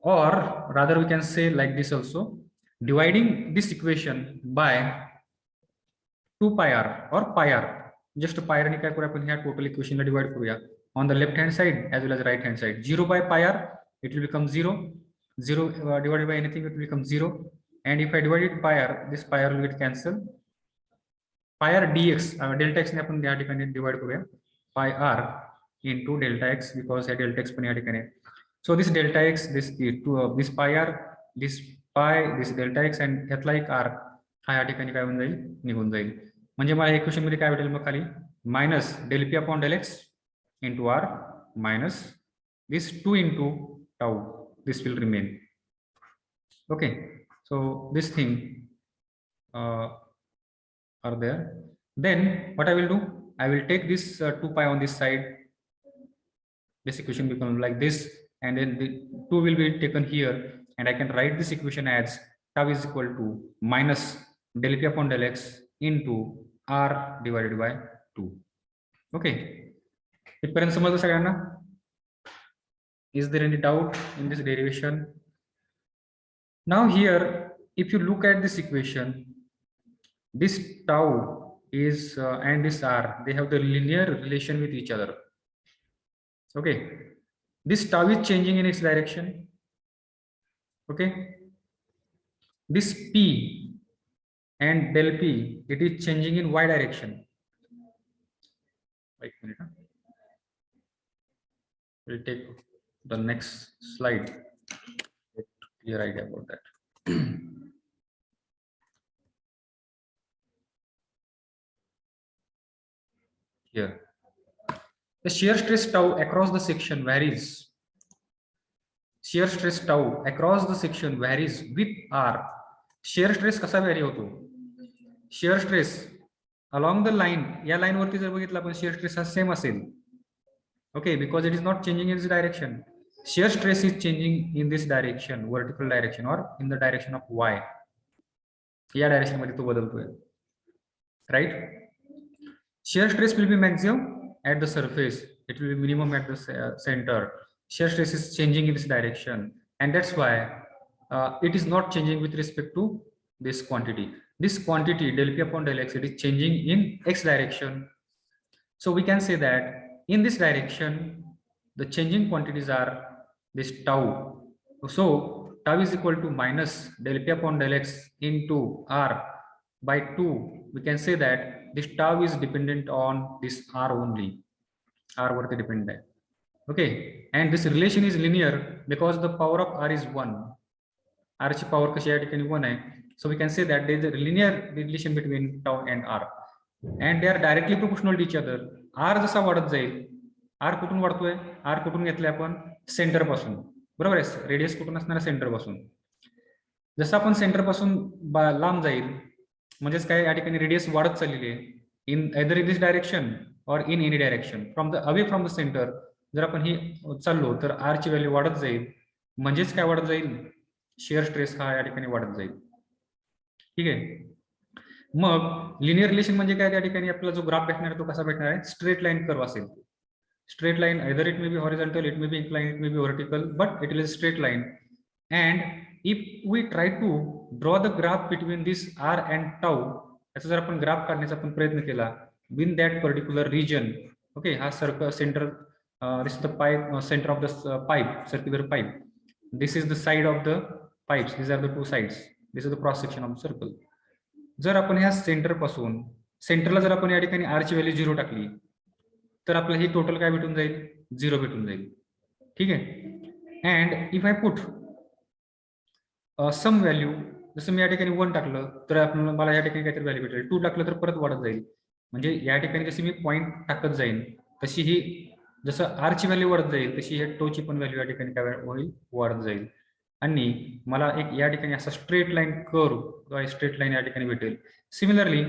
or rather we can say like this also, dividing this equation by 2 pi r or pi r. Just pi r ने काय करूया आपण ह्या टोटल इक्वेशनला डिवाइड करूया on the left hand side as well as right hand side. 0 by pi r, it will become 0. 0 divided by anything, it will become 0. And if I divide it by r, this pi r will get cancelled. Pi r dx, delta x ने आपण या ठिकाणी divide करूया pi r into delta x, because hey delta x पण या ठिकाणी. So this delta x, this pi r, this pi, this delta x and ह्यातला एक r हा या ठिकाणी काय होऊन जाईल, निघून जाईल. म्हणजे मला इक्वेशन मध्ये काय भेटेल मग खाली, minus del P upon del x into r minus this 2 into tau, this will remain. Okay, so this thing are there. Then what I will do, I will take this 2 pi on this side, this equation becomes like this, and then the 2 will be taken here, and I can write this equation as tau is equal to minus del p upon del x into r divided by 2. Okay, इथपर्यंत समजलं सगळ्यांना? Is there any doubt in this derivation? Now here, if you look at this equation, this tau is and this r, they have the linear relation with each other. Okay, this tau is changing in its direction. Okay, this p and del p, it is changing in y direction. Wait a minute. We'll take the next slide. Get clear idea about that. Here, the shear stress tau across the section varies. Shear stress tau across the section varies with r. Shear stress कसा vary होतो? Shear stress along the line, या line वरती जर बघितलं आपण, shear stress हा same असेल. Okay, because it is not changing in this direction. Shear stress is changing in this direction, vertical direction, or in the direction of y. या direction मध्ये तो बदलतोय, right? Shear stress will be maximum at the surface, it will be minimum at the center. Shear stress is changing in this direction, and that's why it is not changing with respect to this quantity. This quantity del p upon del x, it is changing in x direction. So we can say that in this direction, the changing quantities are this tau. So tau is equal to minus del p upon del x into r by 2. We can say that this tau is dependent on this r only. R वरती dependent. Okay, and this relation is linear because the power of r is 1. R ची power कशी या ठिकाणी 1 आहे. So we can say that there is a linear relation between tau and r, and they are directly proportional to each other. R जसा वाढत जाईल, R कुठून वाढतोय, R कुठून घेतले आपण, सेंटर पासून, बरोबर आहे. रेडियस कुठून असणार, सेंटर पासून. जसं आपण सेंटर पासून लांब जाईल, म्हणजेच काय, या ठिकाणी रेडियस वाढत चाललेली आहे, इन एदर इन दिस डायरेक्शन और in any direction from the away from the centre. जर आपण ही चाललो तर आर ची व्हॅल्यू वाढत जाईल, म्हणजेच काय वाढत जाईल, शिअर स्ट्रेस हा या ठिकाणी वाढत जाईल. ठीक आहे. मग लिनियर रिलेशन म्हणजे काय, त्या ठिकाणी आपल्याला जो ग्राफ भेटणार आहे तो कसा भेटणार आहे, स्ट्रेट लाईन कर्व असेल. Straight line, either it may be horizontal, it may be inclined, it may be vertical, but it is a straight line. And if we try to draw the graph between this r and tau, याचा जर आपण graph काढण्याचा आपण प्रयत्न केला within that particular region, okay, हा circle centre, this is the pipe, center of the pipe, circular pipe. This is the side of the pipes. These are the two sides. This is the cross section of the circle. जर आपण ह्या centre पासून सेंटरला जर आपण या ठिकाणी r ची व्हॅल्यू 0 टाकली, तर आपल्याला ही टोटल काय भेटून जाईल, 0 भेटून जाईल. ठीक आहे. And if I put some value, जसं मी या ठिकाणी 1 टाकलं तर आपल्याला, मला या ठिकाणी काहीतरी व्हॅल्यू भेटेल. 2 टाकलं तर परत वाढत जाईल. म्हणजे या ठिकाणी जशी मी पॉईंट टाकत जाईल तशी ही, जसं आर ची व्हॅल्यू वाढत जाईल तशी हे टोची पण व्हॅल्यू या ठिकाणी काय होईल, वाढत जाईल. आणि मला एक या ठिकाणी असा स्ट्रेट लाईन कर्व किंवा स्ट्रेट लाईन या ठिकाणी भेटेल. सिमिलरली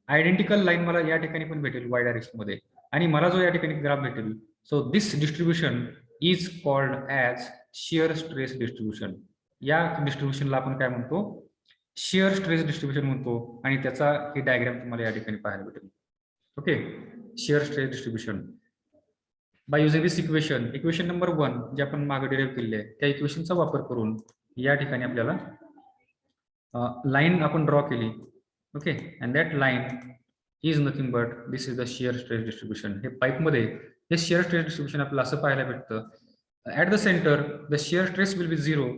आयडेंटिकल लाईन मला या ठिकाणी पण भेटेल वाय डायरेक्शन मध्ये, आणि मला जो या ठिकाणी ग्राफ भेटेल. So this distribution is called as shear stress distribution. या डिस्ट्रीब्युशनला आपण काय म्हणतो, शिअर स्ट्रेस डिस्ट्रीब्युशन म्हणतो आणि त्याचा ही डायग्राम तुम्हाला या ठिकाणी पाहायला भेटेल. Okay, shear stress distribution by using this equation number 1 जे आपण मागे डिराईव्ह केले आहे त्या इक्वेशनचा वापर करून या ठिकाणी आपल्याला लाईन आपण ड्रॉ केली. Okay, and that line is nothing but this is the shear stress distribution. हे पाईपमध्ये हे शिअर स्ट्रेस डिस्ट्रीब्युशन आपल्याला असं पाहायला भेटतं. At the centre the shear stress will be 0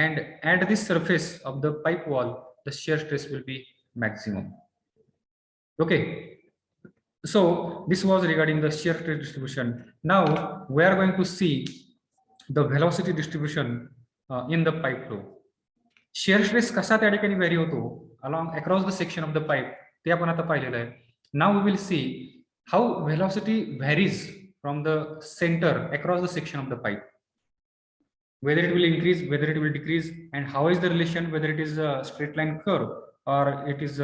and at this surface of the pipe wall the shear stress will be maximum. Okay, so this was regarding the shear stress distribution. Now we are going to see the velocity distribution in the pipe flow. Shear stress कसा त्या ठिकाणी vary होतो along across the section of the pipe ते आपण आता पाहिलेलं आहे. Now we will see how velocity varies from the center across the section of the pipe, whether it will increase, whether it will decrease, and how is the relation, whether it is a straight line curve or it is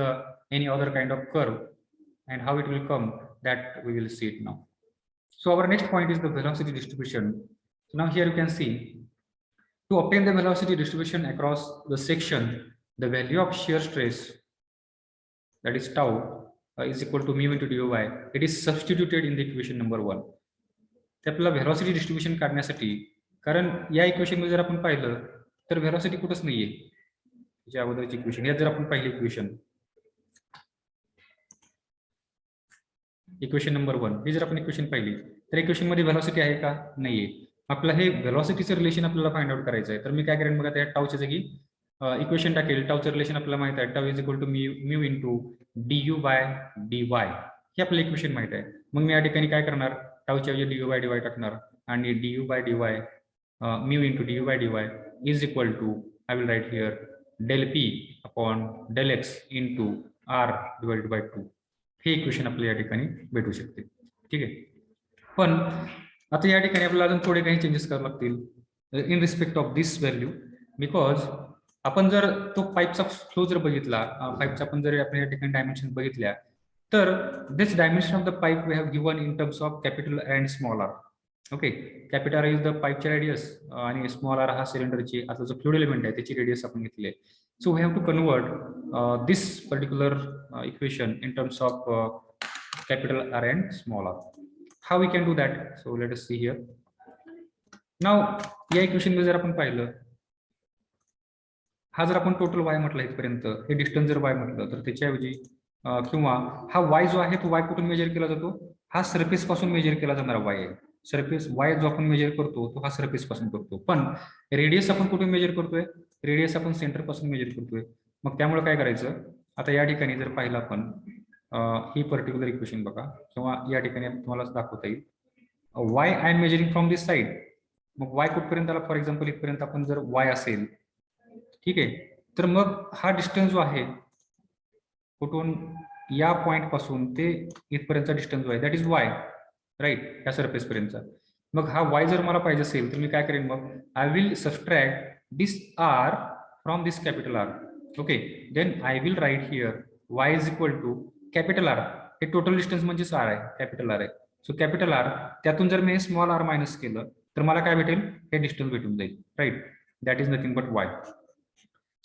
any other kind of curve, and how it will come, that we will see it now. So our next point is the velocity distribution. So now here you can see, to obtain the velocity distribution across the section, the value of shear stress, that is tau, is equal to mu into dy. It is substituted in the equation number 1. ते आपल्याला velocity distribution काढण्यासाठी, कारण या equation मध्ये जर आपण पाहिलं तर व्हेलॉसिटी कुठंच नाहीये. त्याच्या अगोदरची इक्वेशन यात जर आपण पाहिली इक्वेशन नंबर 1 ही जर आपण इक्वेशन पाहिली तर इक्वेशन मध्ये व्हेलॉसिटी आहे का? नाहीये. आपल्याला हे व्हेलॉसिटीचं रिलेशन आपल्याला फाइंड आउट करायचं आहे. तर मी काय करेन बघा, त्या टाऊच्या जागी इक्वेशन टाकेल. टाऊचं रिलेशन आपल्याला माहित आहे, tau is equal to mu into D by D Y. हे आपल्याला इक्वेशन माहित आहे. मग मी या ठिकाणी काय करणार, टाऊच्या ऐवजी डी बाय डी वाय टाकणार आणि d by D y mu into D by D y is equal to I will write here del P upon del x into r divided by 2. हे इक्वेशन आपल्याला या ठिकाणी भेटू शकते. ठीक आहे, पण आता या ठिकाणी आपल्याला अजून थोडे काही चेंजेस करावे लागतील in respect of this value, because आपण जर तो पाईपचा फ्लो जर बघितला, पाईपचा आपण जर आपण या ठिकाणी डायमेन्शन बघितल्या तर this dimension of the pipe we have given in terms of capital and small R. Okay, capital R is the पाईपचे रेडियस आणि स्मॉल आर हा सिलेंडरची आता जो फ्लुइड एलिमेंट आहे त्याची रेडियस आपण घेतली आहे. So we have to convert this particular equation in terms of capital R and small r. How we can do that? So let us see here. Now या इक्वेशन मध्ये जर आपण पाहिलं, हा जर आपण टोटल y म्हटलं इथपर्यंत, हे डिस्टन्स जर y म्हटलं तर त्याच्याऐवजी किंवा हा y जो आहे तो y कुठून मेजर केला जातो, हा सरफेस पासून मेजर केला जाणारा y आहे. सरफेस y जो आपण मेजर करतो तो हा सरफेस पासून करतो, पण रेडियस आपण कुठून मेजर करतोय, रेडियस आपण सेंटर पासून मेजर करतोय. मग त्यामुळे काय करायचं, आता या ठिकाणी जर पाहिलं आपण ही पर्टिक्युलर इक्वेशन बघा, किंवा या ठिकाणी तुम्हाला दाखवता येईल y I am measuring from this side. मग y कुठपर्यंत आला, फॉर एक्झाम्पल इथपर्यंत आपण जर y असेल, ठीक आहे, तर मग हा डिस्टन्स जो आहे कुठून या पॉइंट पासून ते इथपर्यंतचा डिस्टन्स जो आहे दॅट इज y, राईट, या सरफेस पर्यंतचा. मग हा y जर मला पाहिजे असेल तर मी काय करेन, मग I will subtract this r from this capital R. Okay, then I will write here y is equal to capital R. हे टोटल डिस्टन्स म्हणजेच r आहे, कॅपिटल R आहे. सो कॅपिटल R त्यातून जर मी स्मॉल r मायनस केलं तर मला काय भेटेल, हे डिस्टन्स भेटून जाईल, right, that is nothing but y.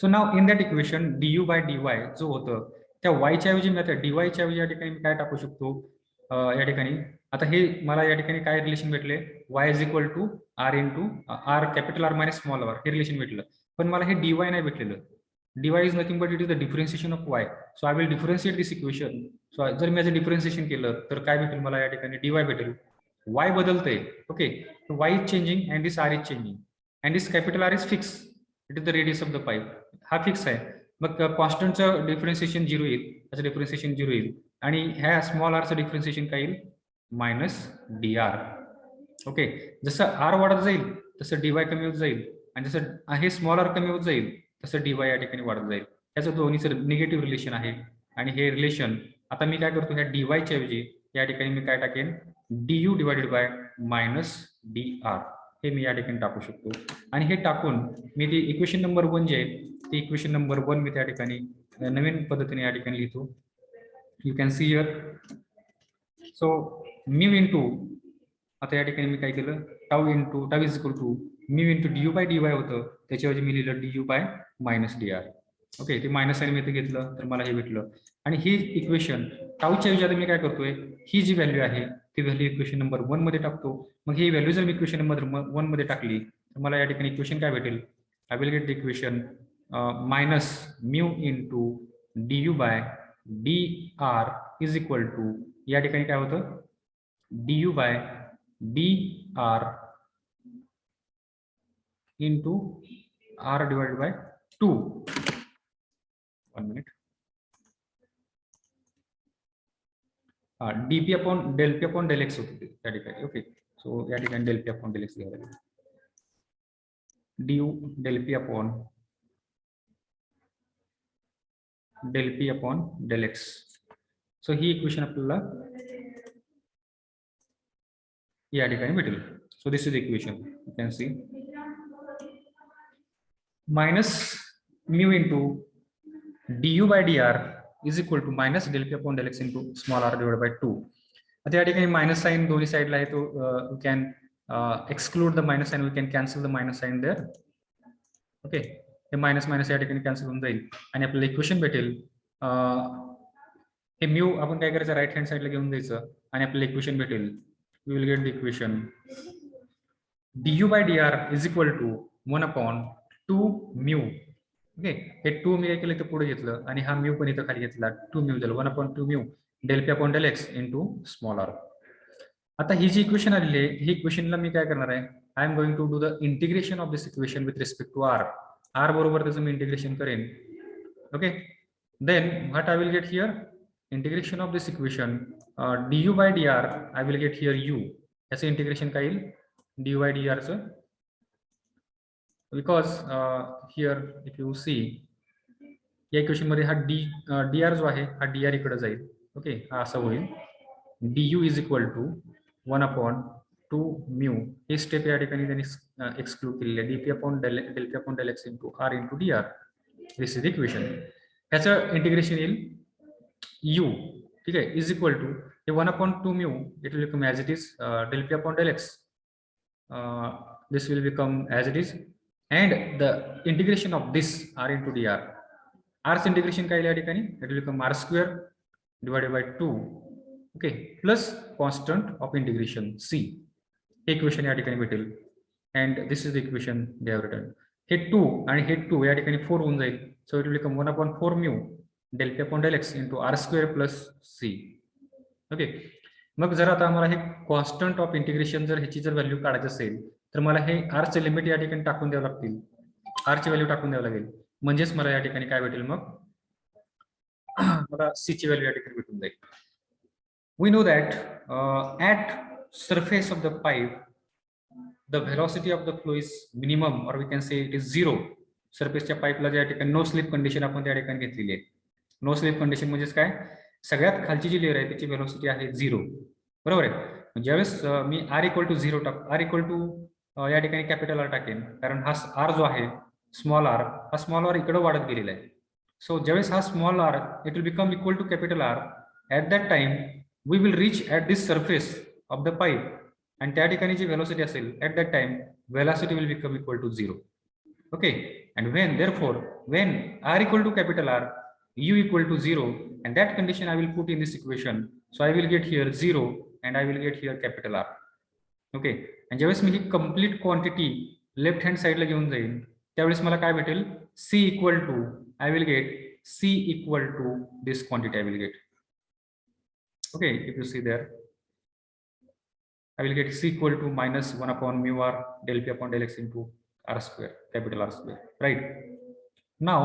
So now in that equation du by dy जो होतं त्या y च्या ऐवजी मी आता dy च्या ऐवजी या ठिकाणी मी काय टाकू शकतो, या ठिकाणी आता हे मला या ठिकाणी काय रिलेशन भेटले, y is equal to r into r capital R minus small r हे रिलेशन भेटलं. पण मला हे dy नाही भेटलेलं. dy is nothing but it is the differentiation of y. So I will differentiate this equation. सो जर मी याचं डिफरन्शिएशन केलं तर काय भेटेल मला, या ठिकाणी dy भेटेल. y बदलतंय, ओके, y is changing and this r is changing and this capital R is fix, it is the radius of the pipe. हा फिक्स आहे. मग कॉन्स्टंटचं डिफरन्शिएशन 0 येईल, त्याचं डिफरन्शिएशन 0 येईल आणि ह्या स्मॉल आरचं डिफरन्शिएशन काय येईल, मायनस dr. ओके, जसं r वाढत जाईल तसं dy कमी होत जाईल आणि जसं हे स्मॉल r कमी होत जाईल तसं dy या ठिकाणी वाढत जाईल. याचं दोन्हीचं निगेटिव्ह रिलेशन आहे आणि हे रिलेशन आता मी काय करतो, ह्या dy च्या ऐवजी या ठिकाणी मी काय टाकेन, du divided by minus dr हे मी या ठिकाणी टाकू शकतो. आणि हे टाकून मी ती इक्वेशन नंबर 1 जे आहे ती इक्वेशन नंबर 1 मी त्या ठिकाणी नवीन पद्धतीने या ठिकाणी लिहितो. You can see here. So mu into, आता या ठिकाणी मी काय केलं, tau is equal to mu into D by D y होतं, त्याच्याऐवजी मी लिहिलं d by minus d r. Okay, ते मायनस साईन मी इथे घेतलं तर मला हे भेटलं. आणि ही इक्वेशन टाऊच्या ऐवजी मी काय करतोय, ही जी व्हॅल्यू आहे ती व्हॅल्यू इक्वेशन नंबर 1 मध्ये टाकतो. मग ही व्हॅल्यू जर मी इक्वेशन नंबर 1 मध्ये टाकली तर मला या ठिकाणी इक्वेशन काय भेटेल, I will get the equation minus mu into du by dr is equal to, या ठिकाणी काय होतं, du by dr into r divided by 2. 1 minute. dp upon del P upon del X होते त्या ठिकाणी. ओके, सो या ठिकाणी del P upon del X घ्यावं लागेल. du del P upon del P upon del X. So ही equation आपल्याला या ठिकाणी भेटेल. So this is equation, you can see minus mu into du by dr is equal to minus del P upon del x into small r divide by 2. आता या ठिकाणी minus sign दोन्ही साईडला आहे, तो we can exclude the minus sign, we can cancel the minus sign there. Okay, हे minus minus या ठिकाणी कॅन्सल होऊन जाईल आणि आपल्याला इक्वेशन भेटेल. हे म्यू आपण काय करायचं, राईट हँड साईडला घेऊन द्यायचं आणि आपल्याला इक्वेशन भेटेल. We will get the equation du by dr is equal to 1 upon 2 mu. Okay, हे 2 मी काय केलं इथं पुढे घेतलं आणि हा म्यू पण इथं खाली घेतला, 2 म्यू झालं 1 upon 2 mu del P upon del x into small r. आता ही जी इक्वेशन आलेली आहे, ही इक्वेशनला मी काय करणार आहे, I am going to do the integration of this equation with respect to R. R बरोबर त्याचं मी इंटिग्रेशन करेन. Okay, then what I will get here, integration of this equation du by dr, I will get here u. याचं integration काय येईल, du by dr चं, because here if you see या equation मध्ये हा dr जो आहे हा dr इकडे जाईल. ओके, हा असं होईल du is equal to 1 upon 2 mu. ही स्टेप या ठिकाणी त्यांनी एक्सक्लूड केलेली आहे, dp upon del P upon del x into r into dr. This is equation. ह्याचं इंटिग्रेशन येईल u, ठीक आहे, इज इक्वल टू हे 1 upon 2 mu, it will become as it is del P upon del x. This will become as it is and the integration of this r into dr. r's integration काय या ठिकाणी, it will become r square divided by 2. Okay, plus constant of integration c. हे equation या ठिकाणी भेटेल and this is the equation they have written. हे 2 आणि हे 2 या ठिकाणी 4 होऊन जाईल. So it will become 1 upon 4 mu del P upon del x into R square plus C. Okay, मग जर आता आम्हाला हे कॉन्स्टंट ऑफ इंटिग्रेशन जर ह्याची जर व्हॅल्यू काढायची असेल तर मला हे r चे लिमिट या ठिकाणी टाकून द्यावं लागतील, r ची व्हॅल्यू टाकून द्यावं लागेल, म्हणजेच मला या ठिकाणी काय भेटेल, मग मला c ची व्हॅल्यू या ठिकाणी भेटून जाईल. We know that at surface of the pipe the velocity of the flow is minimum और we can say it is 0. सरफेसच्या पाईपला ज्या ठिकाणी नो स्लिप कंडिशन आपण त्या ठिकाणी घेतलेली आहे. नो स्लिप कंडिशन म्हणजेच काय, सगळ्यात खालची जी लेअर आहे त्याची व्हेलॉसिटी आहे 0, बरोबर आहे. ज्यावेळेस मी r equal to 0 r equal to या ठिकाणी कॅपिटल आर टाकेन, कारण हा r जो आहे स्मॉल r, हा स्मॉल r इकडे वाढत गेलेला आहे. सो ज्यावेळेस हा small r it will become equal to capital R, at that time we will reach at this surface of the pipe, आणि त्या ठिकाणी जी व्हेलॉसिटी असेल at that time velocity will become equal to 0. Okay, and when therefore when r equal to capital R, u equal to 0, and that condition I will put in this equation. So I will get here 0 and I will get here capital R. Okay, and ज्यावेळेस मी ही complete quantity left hand साइडला घेऊन जाईल त्यावेळेस मला काय भेटेल, c equal to I will get c equal to this quantity I will get. Okay, if you see there I will get c equal to minus 1 upon mu r del p upon del x into r square, capital R square, right? Now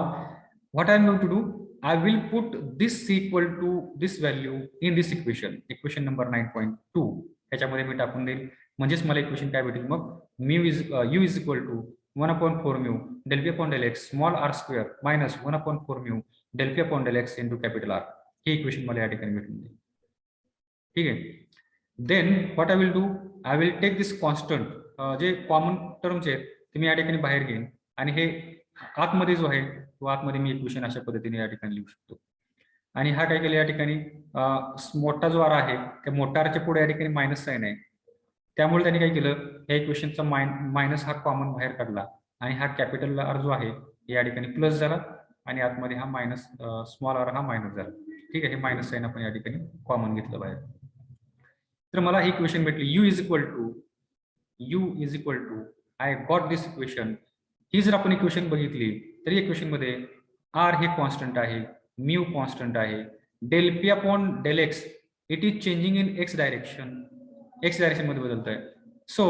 what I am going to do, I will put this c equal to this value in this equation, equation number 9.2. ह्याच्यामध्ये मी टाकून देईल, म्हणजेच मला equation काय भेटेल, मग mu is u is equal to 1 upon 4 mu del p upon del x small r square minus 1 upon 4 mu del p upon del x into capital R. हे equation मला या ठिकाणी भेटून देईल, ठीक आहे. Then what I will do, I will take this constant, जे common terms आहेत ते मी या ठिकाणी बाहेर घेईन आणि हे आतमध्ये जो आहे तो आतमध्ये मी इक्वेशन अशा पद्धतीने या ठिकाणी लिहू शकतो. आणि हा काय केलं या ठिकाणी मोठा जो आर आहे त्या मोठ्या आरच्या पुढे या ठिकाणी मायनस साइन आहे, त्यामुळे त्यांनी काय केलं, या इक्वेशनचा मायनस हा कॉमन बाहेर काढला आणि हा कॅपिटल आर जो आहे या ठिकाणी प्लस झाला आणि आतमध्ये हा मायनस स्मॉल आर हा मायनस झाला. ठीक आहे, हे मायनस साईन आपण या ठिकाणी कॉमन घेतलं बाहेर. तर मला ही इक्वेशन भेटली u is equal to I got this equation. ही जर आपण इक्वेशन बघितली तर या इक्वेशन मध्ये आर हे कॉन्स्टंट आहे, म्यू कॉन्स्टंट आहे, del P upon del X it is changing in X direction मध्ये बदलत आहे. सो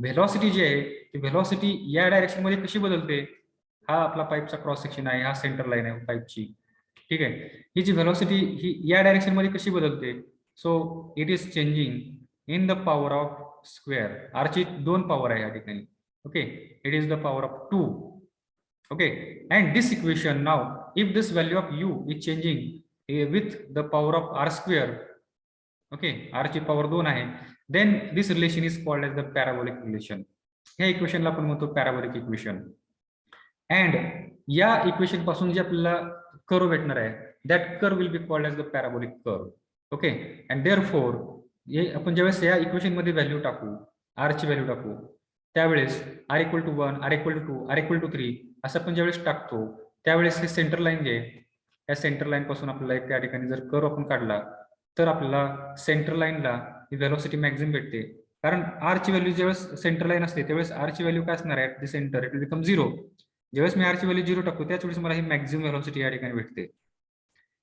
व्हेलॉसिटी जी आहे ती व्हेलॉसिटी या डायरेक्शन मध्ये कशी बदलते, हा आपला पाईपचा क्रॉस सेक्शन आहे, हा सेंटर लाईन आहे पाईपची. ठीक आहे, ही जी व्हेलॉसिटी ही या डायरेक्शन मध्ये कशी बदलते, so it is changing in the power of square. R ची 2 पॉवर आहे या ठिकाणी. Okay, it is the power of 2. okay, and this equation now if this value of u is changing with the power of r square, okay, r ची power 2 आहे, then this relation is called as the parabolic relation. ह्या इक्वेशनला आपण म्हणतो parabolic equation. And या equation पासून जे आपल्याला कर्व भेटणार आहे that curve will be called as the parabolic curve. Okay, and therefore आपण ज्यावेळेस या इक्वेशन मध्ये व्हॅल्यू टाकू, आर ची व्हॅल्यू टाकू, त्यावेळेस r equal to 1, r equal to 2, r equal to 3 असं आपण ज्यावेळेस टाकतो त्यावेळेस हे सेंटर लाईन जे आहे या सेंटर लाईन पासून आपल्याला त्या ठिकाणी जर कर्व आपण काढला तर आपल्याला सेंटर लाईनला ही व्हेलॉसिटी मॅक्झिमम भेटते. कारण आर ची व्हॅल्यू ज्यावेळेस सेंटर लाईन असते त्यावेळेस आर ची व्हॅल्यू काय असणार आहे, the centre it will become 0. ज्यावेळेस मी आर ची व्हॅल्यू 0 टाकतो त्याच वेळेस मला ही मॅक्झिमम व्हेलॉसिटी या ठिकाणी भेटते.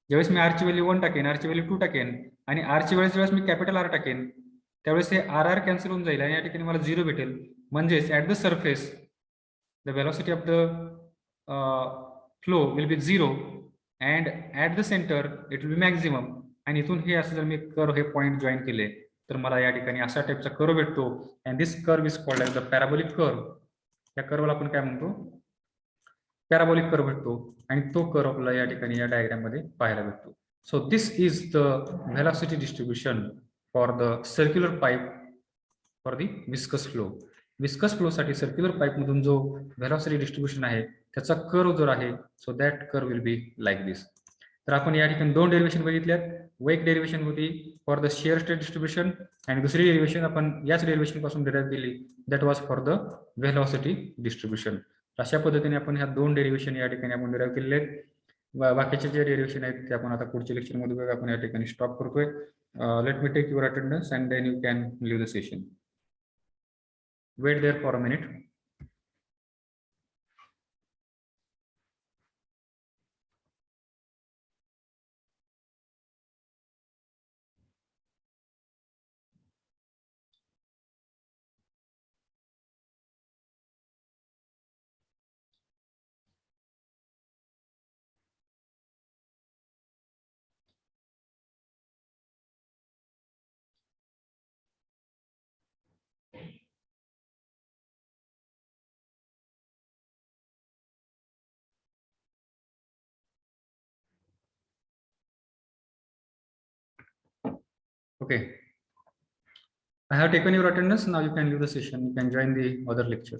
ज्यावेळेस मी आर ची व्हॅल्यू 1 टाकेन, आर ची व्हॅल्यू 2 टाकेन आणि आर ची वेळेस ज्यावेळेस मी कॅपिटल आर टाकेन त्यावेळेस हे आर आर कॅन्सल होऊन जाईल आणि या ठिकाणी मला 0 भेटेल. म्हणजेच at the surface the velocity of the flow will be 0 and at the centre it will be maximum. आणि इथून हे असं जर मी कर्व हे पॉईंट जॉईन केले तर मला या ठिकाणी अशा टाईपचा कर्व भेटतो. And this curve is called as the parabolic curve. या कर्वला आपण काय म्हणतो, पॅराबोलिक कर्व भेटतो आणि तो कर्व आपल्याला या ठिकाणी या डायग्राम मध्ये पाहायला भेटतो. So this is the velocity distribution for the circular pipe for the viscous flow. Viscous flow साठी सर्क्युलर पाईप मधून जो व्हेलॉसिटी डिस्ट्रीब्युशन आहे त्याचा कर्व जो आहे so that curve will be like this. तर आपण या ठिकाणी 2 डेरिवेशन बघितल्यात. एक डेरिवेशन होती for the shear stress distribution आणि दुसरी डेरिवेशन आपण याच डेरिवेशन पासून डिराइव्ह केली that was for the velocity distribution. अशा पद्धतीने आपण ह्या 2 डेरिवेशन या ठिकाणी आपण डिराइव्ह केलेले आहेत. बाकीचे जे डेरिवेशन आहेत ते आपण आता पुढच्या लेक्चर मध्ये बघा. आपण या ठिकाणी स्टॉप करतोय. Let me take your attendance and then you can leave the session. Wait there for a minute. Okay. I have taken your attendance. Now you can leave the session. You can join the other lecture.